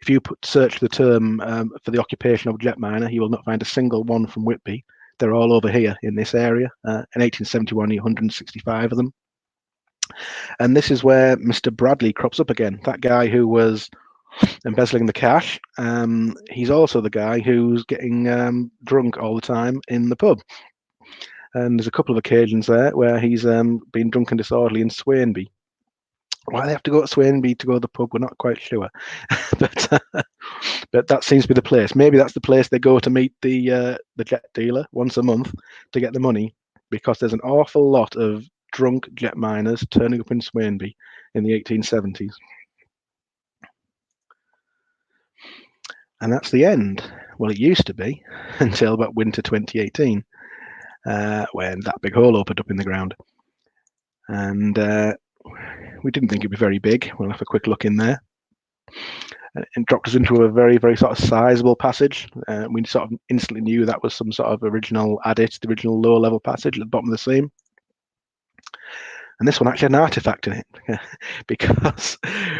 If you search the term for the occupation of jet miner, you will not find a single one from Whitby. They're all over here in this area. In 1871, 165 of them. And this is where Mr. Bradley crops up again. That guy who was embezzling the cash. He's also the guy who's getting drunk all the time in the pub. And there's a couple of occasions there where he's been drunk and disorderly in Swainby. Why they have to go to Swainby to go to the pub, we're not quite sure. but that seems to be the place. Maybe that's the place they go to meet the jet dealer once a month to get the money, because there's an awful lot of drunk jet miners turning up in Swainby in the 1870s. And that's the end. Well, it used to be until about winter 2018, when that big hole opened up in the ground. And we didn't think it'd be very big. We'll have a quick look in there. It dropped us into a very, very sort of sizable passage. We sort of instantly knew that was some sort of original adit, the original lower-level passage at the bottom of the seam. And this one actually had an artifact in it, because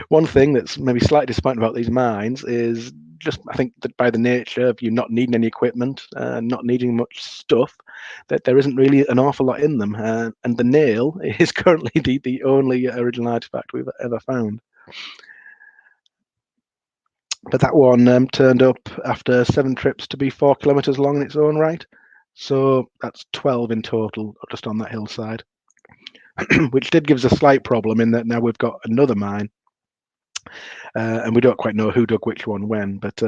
one thing that's maybe slightly disappointing about these mines is just, I think, that by the nature of you not needing any equipment, not needing much stuff, that there isn't really an awful lot in them. And the nail is currently the only original artifact we've ever found. But that one turned up after 7 trips to be 4 kilometres long in its own right. So that's 12 in total, just on that hillside. Which did give us a slight problem in that now we've got another mine, and we don't quite know who dug which one when, but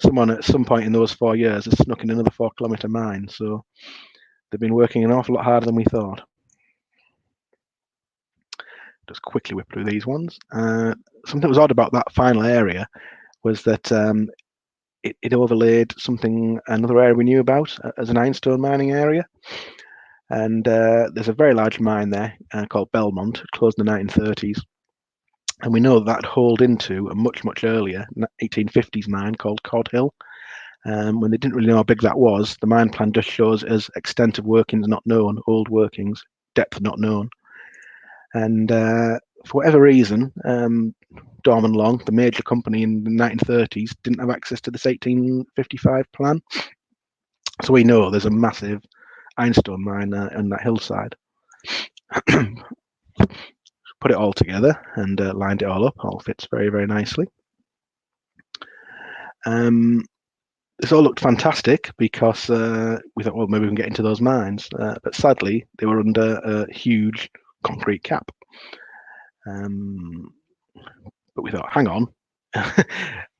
someone at some point in those 4 years has snuck in another 4-kilometre mine. So they've been working an awful lot harder than we thought. Just quickly whip through these ones. Something that was odd about that final area was that it overlaid another area we knew about as an ironstone mining area. And there's a very large mine there called Belmont, closed in the 1930s. And we know that holed into a much, much earlier 1850s mine called Cod Hill. When they didn't really know how big that was, the mine plan just shows as extent of workings not known, old workings, depth not known. And for whatever reason, Dorman Long, the major company in the 1930s, didn't have access to this 1855 plan. So we know there's a massive ironstone mine on that hillside. Put it all together and lined it all up. All fits very, very nicely. This all looked fantastic because we thought, well, maybe we can get into those mines. But sadly, they were under a huge concrete cap. But we thought, hang on,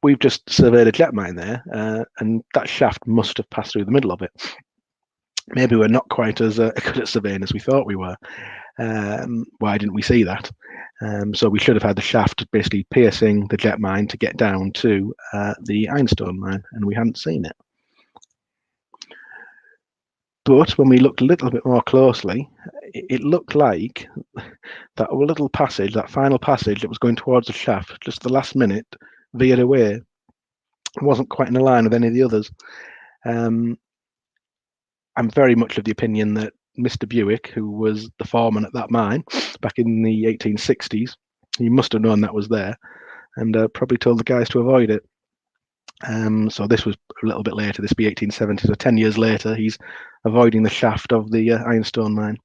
we've just surveyed a jet mine there, and that shaft must have passed through the middle of it. Maybe we're not quite as good at surveying as we thought we were. Why didn't we see that? So we should have had the shaft basically piercing the jet mine to get down to the ironstone mine, and we hadn't seen it. But when we looked a little bit more closely, it looked like that little passage, that final passage that was going towards the shaft, just the last minute, veered away. It wasn't quite in line with any of the others. I'm very much of the opinion that Mr. Buick, who was the foreman at that mine back in the 1860s, he must have known that was there, and probably told the guys to avoid it. So this was a little bit later, this be 1870, so 10 years later, he's avoiding the shaft of the ironstone mine.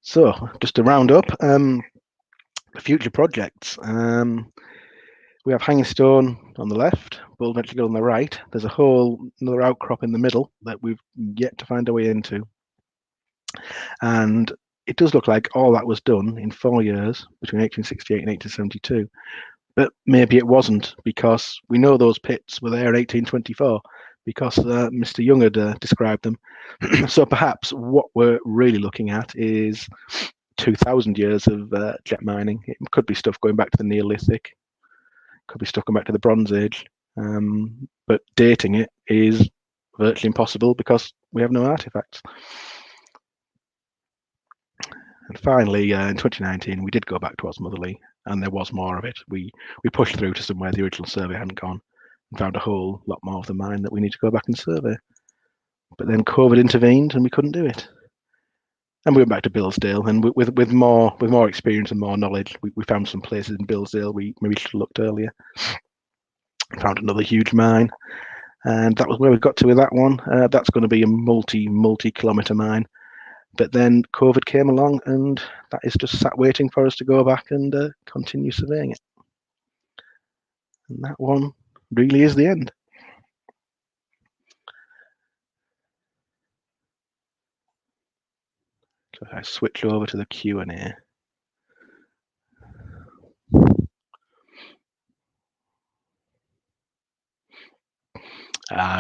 So just to round up, The future projects. We have Hanging Stone on the left, Bull Venture on the right. There's another outcrop in the middle that we've yet to find a way into. And it does look like all that was done in 4 years, between 1868 and 1872. But maybe it wasn't, because we know those pits were there in 1824, because Mr. Young had described them. So perhaps what we're really looking at is 2,000 years of jet mining. It could be stuff going back to the Neolithic, could be stuff going back to the Bronze Age, but dating it is virtually impossible because we have no artifacts. And finally, in 2019, we did go back to Osmotherley, and there was more of it. We pushed through to somewhere the original survey hadn't gone, and found a whole lot more of the mine that we need to go back and survey. But then COVID intervened, and we couldn't do it. And we went back to Billsdale, and with more experience and more knowledge, we found some places in Billsdale we maybe should have looked earlier. Found another huge mine, and that was where we got to with that one. That's going to be a multi-kilometre mine. But then COVID came along, and that is just sat waiting for us to go back and continue surveying it. And that one really is the end. So if I switch over to the Q&A.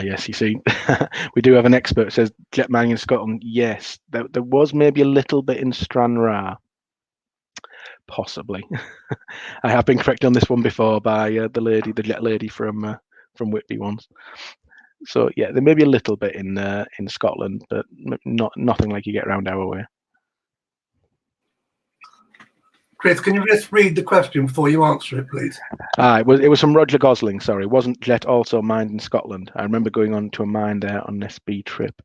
Yes, you see, we do have an expert who says jet mining in Scotland. Yes, there was maybe a little bit in Stranraer, possibly. I have been corrected on this one before by the jet lady from Whitby once. So yeah, there may be a little bit in Scotland, but nothing like you get around our way. Chris, can you just read the question before you answer it, please? It was from Roger Gosling. Sorry, wasn't jet also mined in Scotland? I remember going on to a mine there on an SB trip.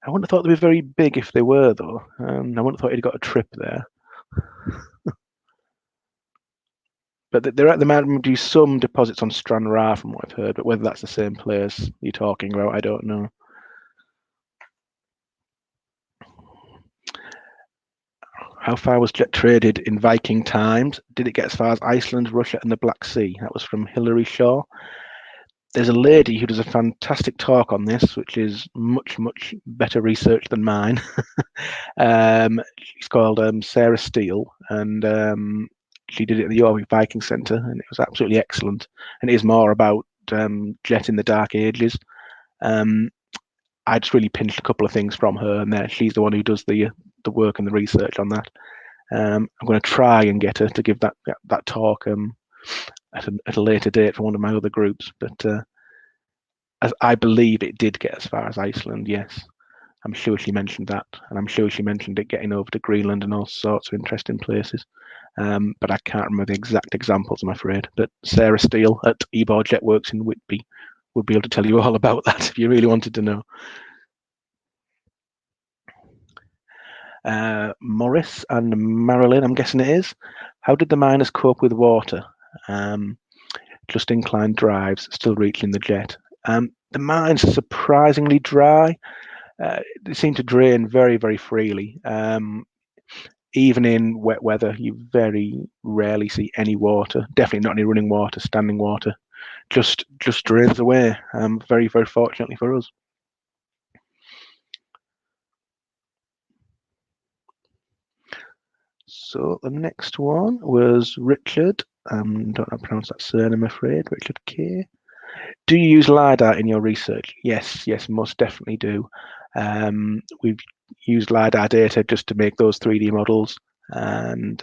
I wouldn't have thought they'd be very big if they were, though. I wouldn't have thought he'd got a trip there. But there might be some deposits on Stranraer from what I've heard, but whether that's the same place you're talking about, I don't know. How far was jet traded in Viking times? Did it get as far as Iceland, Russia, and the Black Sea? That was from Hilary Shaw. There's a lady who does a fantastic talk on this, which is much better research than mine. She's called Sarah Steele, and she did it at the Yorkshire Viking Centre, and it was absolutely excellent. And it is more about jet in the Dark Ages. I just really pinched a couple of things from her, and there she's the one who does the work and the research on that. I'm going to try and get her to give that talk at a later date for one of my other groups, but as I believe it did get as far as Iceland. Yes, I'm sure she mentioned that, and I'm sure she mentioned it getting over to Greenland and all sorts of interesting places. But I can't remember the exact examples, I'm afraid. But Sarah Steele at Ebor Jet Works in Whitby would be able to tell you all about that if you really wanted to know. Morris and Marilyn, I'm guessing it is. How did the miners cope with water? Just inclined drives, still reaching the jet. The mines are surprisingly dry. They seem to drain very freely. Even in wet weather, you very rarely see any water. Definitely not any running water, standing water. Just drains away. Very fortunately for us. So the next one was Richard. Don't know how to pronounce that surname, I'm afraid. Richard K. Do you use LiDAR in your research? Yes, most definitely do. We've used LiDAR data just to make those 3D models, and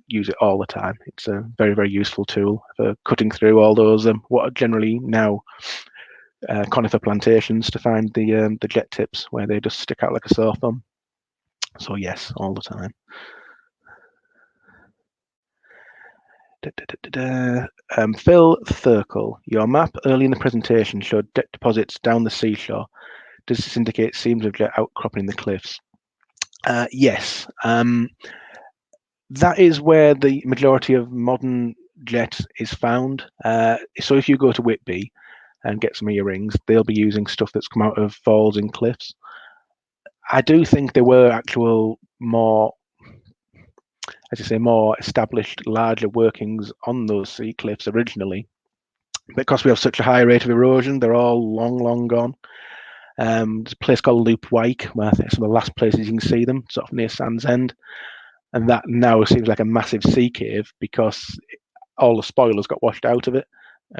use it all the time. It's a very useful tool for cutting through all those what are generally now conifer plantations to find the jet tips where they just stick out like a sore thumb. So yes, all the time. Phil Thurkle, your map early in the presentation showed jet deposits down the seashore. Does this indicate seams of jet outcropping in the cliffs? Yes. That is where the majority of modern jet is found. So if you go to Whitby and get some earrings, they'll be using stuff that's come out of falls in cliffs. I do think there were actual more, as you say, more established, larger workings on those sea cliffs originally. Because we have such a high rate of erosion, they're all long gone. There's a place called Loop Wyke, where I think it's one of the last places you can see them, sort of near Sand's End. And that now seems like a massive sea cave because all the spoilers got washed out of it.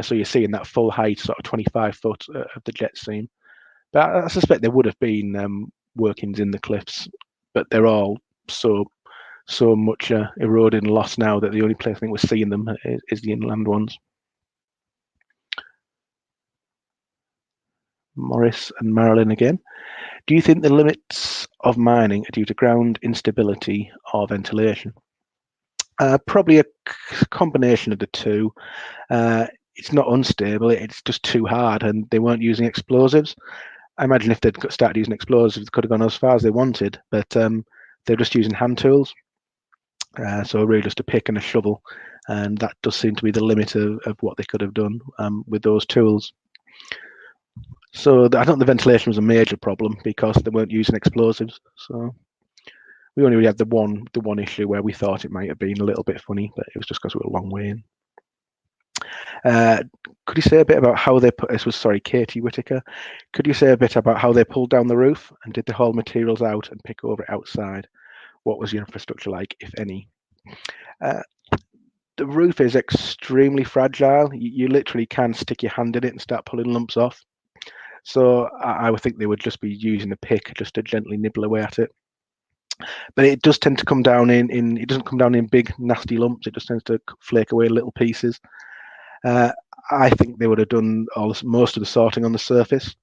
So you're seeing that full height, sort of 25 foot of the jet seam. But I suspect there would have been workings in the cliffs, but they're all so much eroded and lost now that the only place I think we're seeing them is the inland ones. Morris and Marilyn again. Do you think the limits of mining are due to ground instability or ventilation? Probably a combination of the two. It's not unstable, it's just too hard, and they weren't using explosives. I imagine if they'd started using explosives, they could have gone as far as they wanted, but they're just using hand tools. So really just a pick and a shovel, and that does seem to be the limit of what they could have done with those tools. So I don't think the ventilation was a major problem because they weren't using explosives. So we only really had the one issue where we thought it might have been a little bit funny, but it was just because we were a long way in. Could you say a bit about how they put this? Was sorry, Katie Whitaker. Could you say a bit about how they pulled down the roof and did they haul materials out and pick over it outside? What was the infrastructure like, if any? The roof is extremely fragile. You literally can stick your hand in it and start pulling lumps off. So I would think they would just be using a pick just to gently nibble away at it. But it does tend to come down it doesn't come down in big nasty lumps. It just tends to flake away little pieces. I think they would have done most of the sorting on the surface.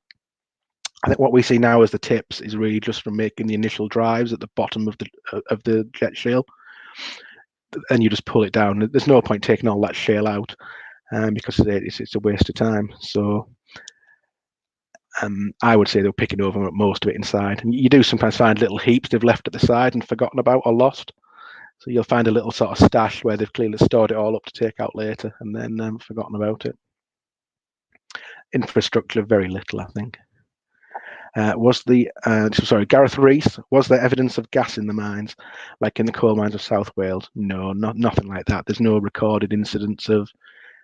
I think what we see now as the tips is really just from making the initial drives at the bottom of the jet shale, and you just pull it down. There's no point taking all that shale out because it's a waste of time. So I would say they were picking over most of it inside. And you do sometimes find little heaps they've left at the side and forgotten about or lost. So you'll find a little sort of stash where they've clearly stored it all up to take out later and then forgotten about it. Infrastructure, very little, I think. Gareth Rees, was there evidence of gas in the mines, like in the coal mines of South Wales? No, nothing like that. There's no recorded incidents of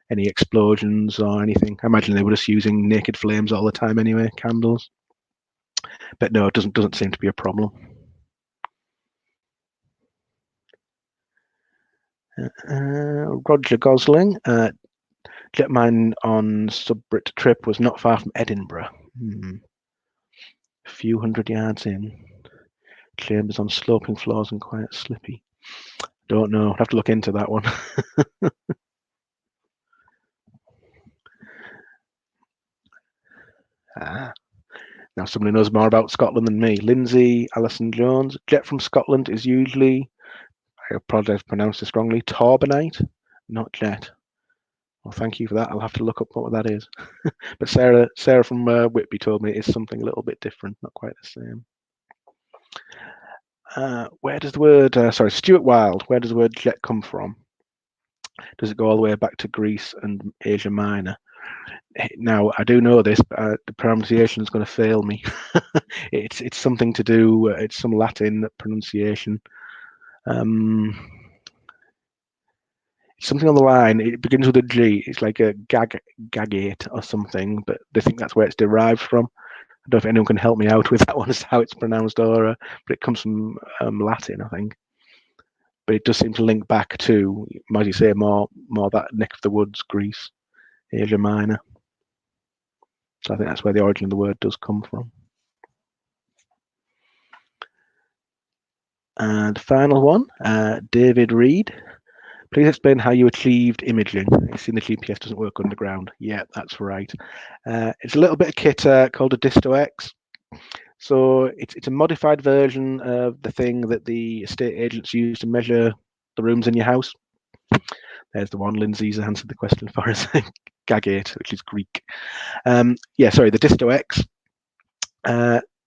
any explosions or anything. I imagine they were just using naked flames all the time anyway, candles. But no, it doesn't seem to be a problem. Roger Gosling, jet mine on Subbrit trip was not far from Edinburgh. A few hundred yards in. Chambers on sloping floors and quite slippy. Don't know. I'd have to look into that one. Now somebody knows more about Scotland than me. Lindsay Allison Jones. Jet from Scotland is usually, I apologize if I pronounced this wrongly, Torbanite, not jet. Well, thank you for that. I'll have to look up what that is. But Sarah from Whitby told me it's something a little bit different, not quite the same. Where does the word, Stuart Wilde, where does the word jet come from? Does it go all the way back to Greece and Asia Minor? Now, I do know this, but the pronunciation is going to fail me. It's something to do, it's some Latin pronunciation. It's something on the line. It begins with a G. It's like a gagate or something, but they think that's where it's derived from. I don't know if anyone can help me out with that one, as how it's pronounced, but it comes from Latin, I think. But it does seem to link back to, as you say, more that neck of the woods, Greece, Asia Minor. So I think that's where the origin of the word does come from. And final one, David Reed. Please explain how you achieved imaging. You've seen the GPS doesn't work underground. Yeah, that's right. It's a little bit of kit called a Disto-X. So it's a modified version of the thing that the estate agents use to measure the rooms in your house. There's the one Lindsay's answered the question for us. Gagate, which is Greek. The Disto-X.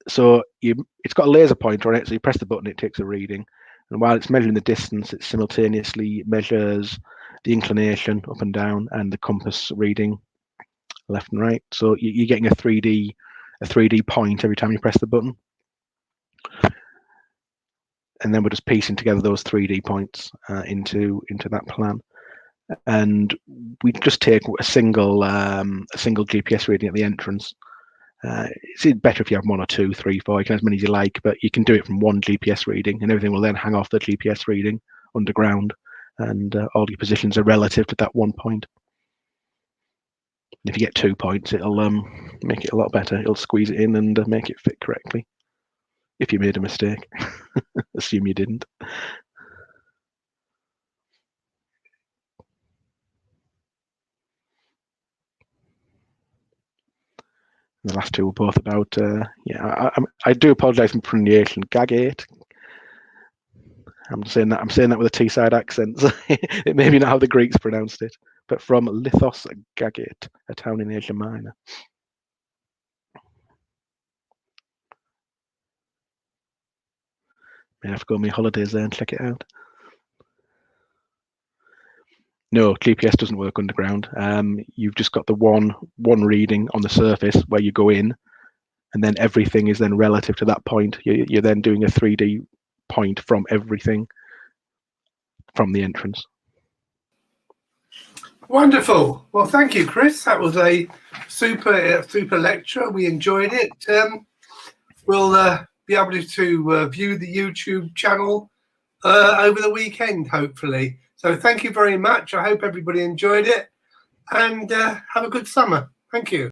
So it's got a laser pointer on it, so you press the button, it takes a reading. And while it's measuring the distance, it simultaneously measures the inclination up and down and the compass reading left and right. So you're getting a 3D point every time you press the button. and then we're just piecing together those 3D points into that plan. And we just take a single GPS reading at the entrance. It's better if you have 1 or 2, 3, 4. You can have as many as you like, but you can do it from one GPS reading, and everything will then hang off the GPS reading underground, and all your positions are relative to that one point. And if you get 2 points, it'll make it a lot better. It'll squeeze it in and make it fit correctly. If you made a mistake, assume you didn't. The last two were both about, I do apologise for pronunciation. Gagate. I'm saying that with a Teesside accent. It may be not how the Greeks pronounced it, but from Lithos Gagate, a town in Asia Minor. May have to go on my holidays there and check it out. No, GPS doesn't work underground. You've just got the one reading on the surface where you go in, and then everything is then relative to that point. You're then doing a 3D point from everything from the entrance. Wonderful. Well, thank you, Chris. That was a super lecture. We enjoyed it. We'll be able to view the YouTube channel over the weekend, hopefully. So thank you very much. I hope everybody enjoyed it, and have a good summer. Thank you.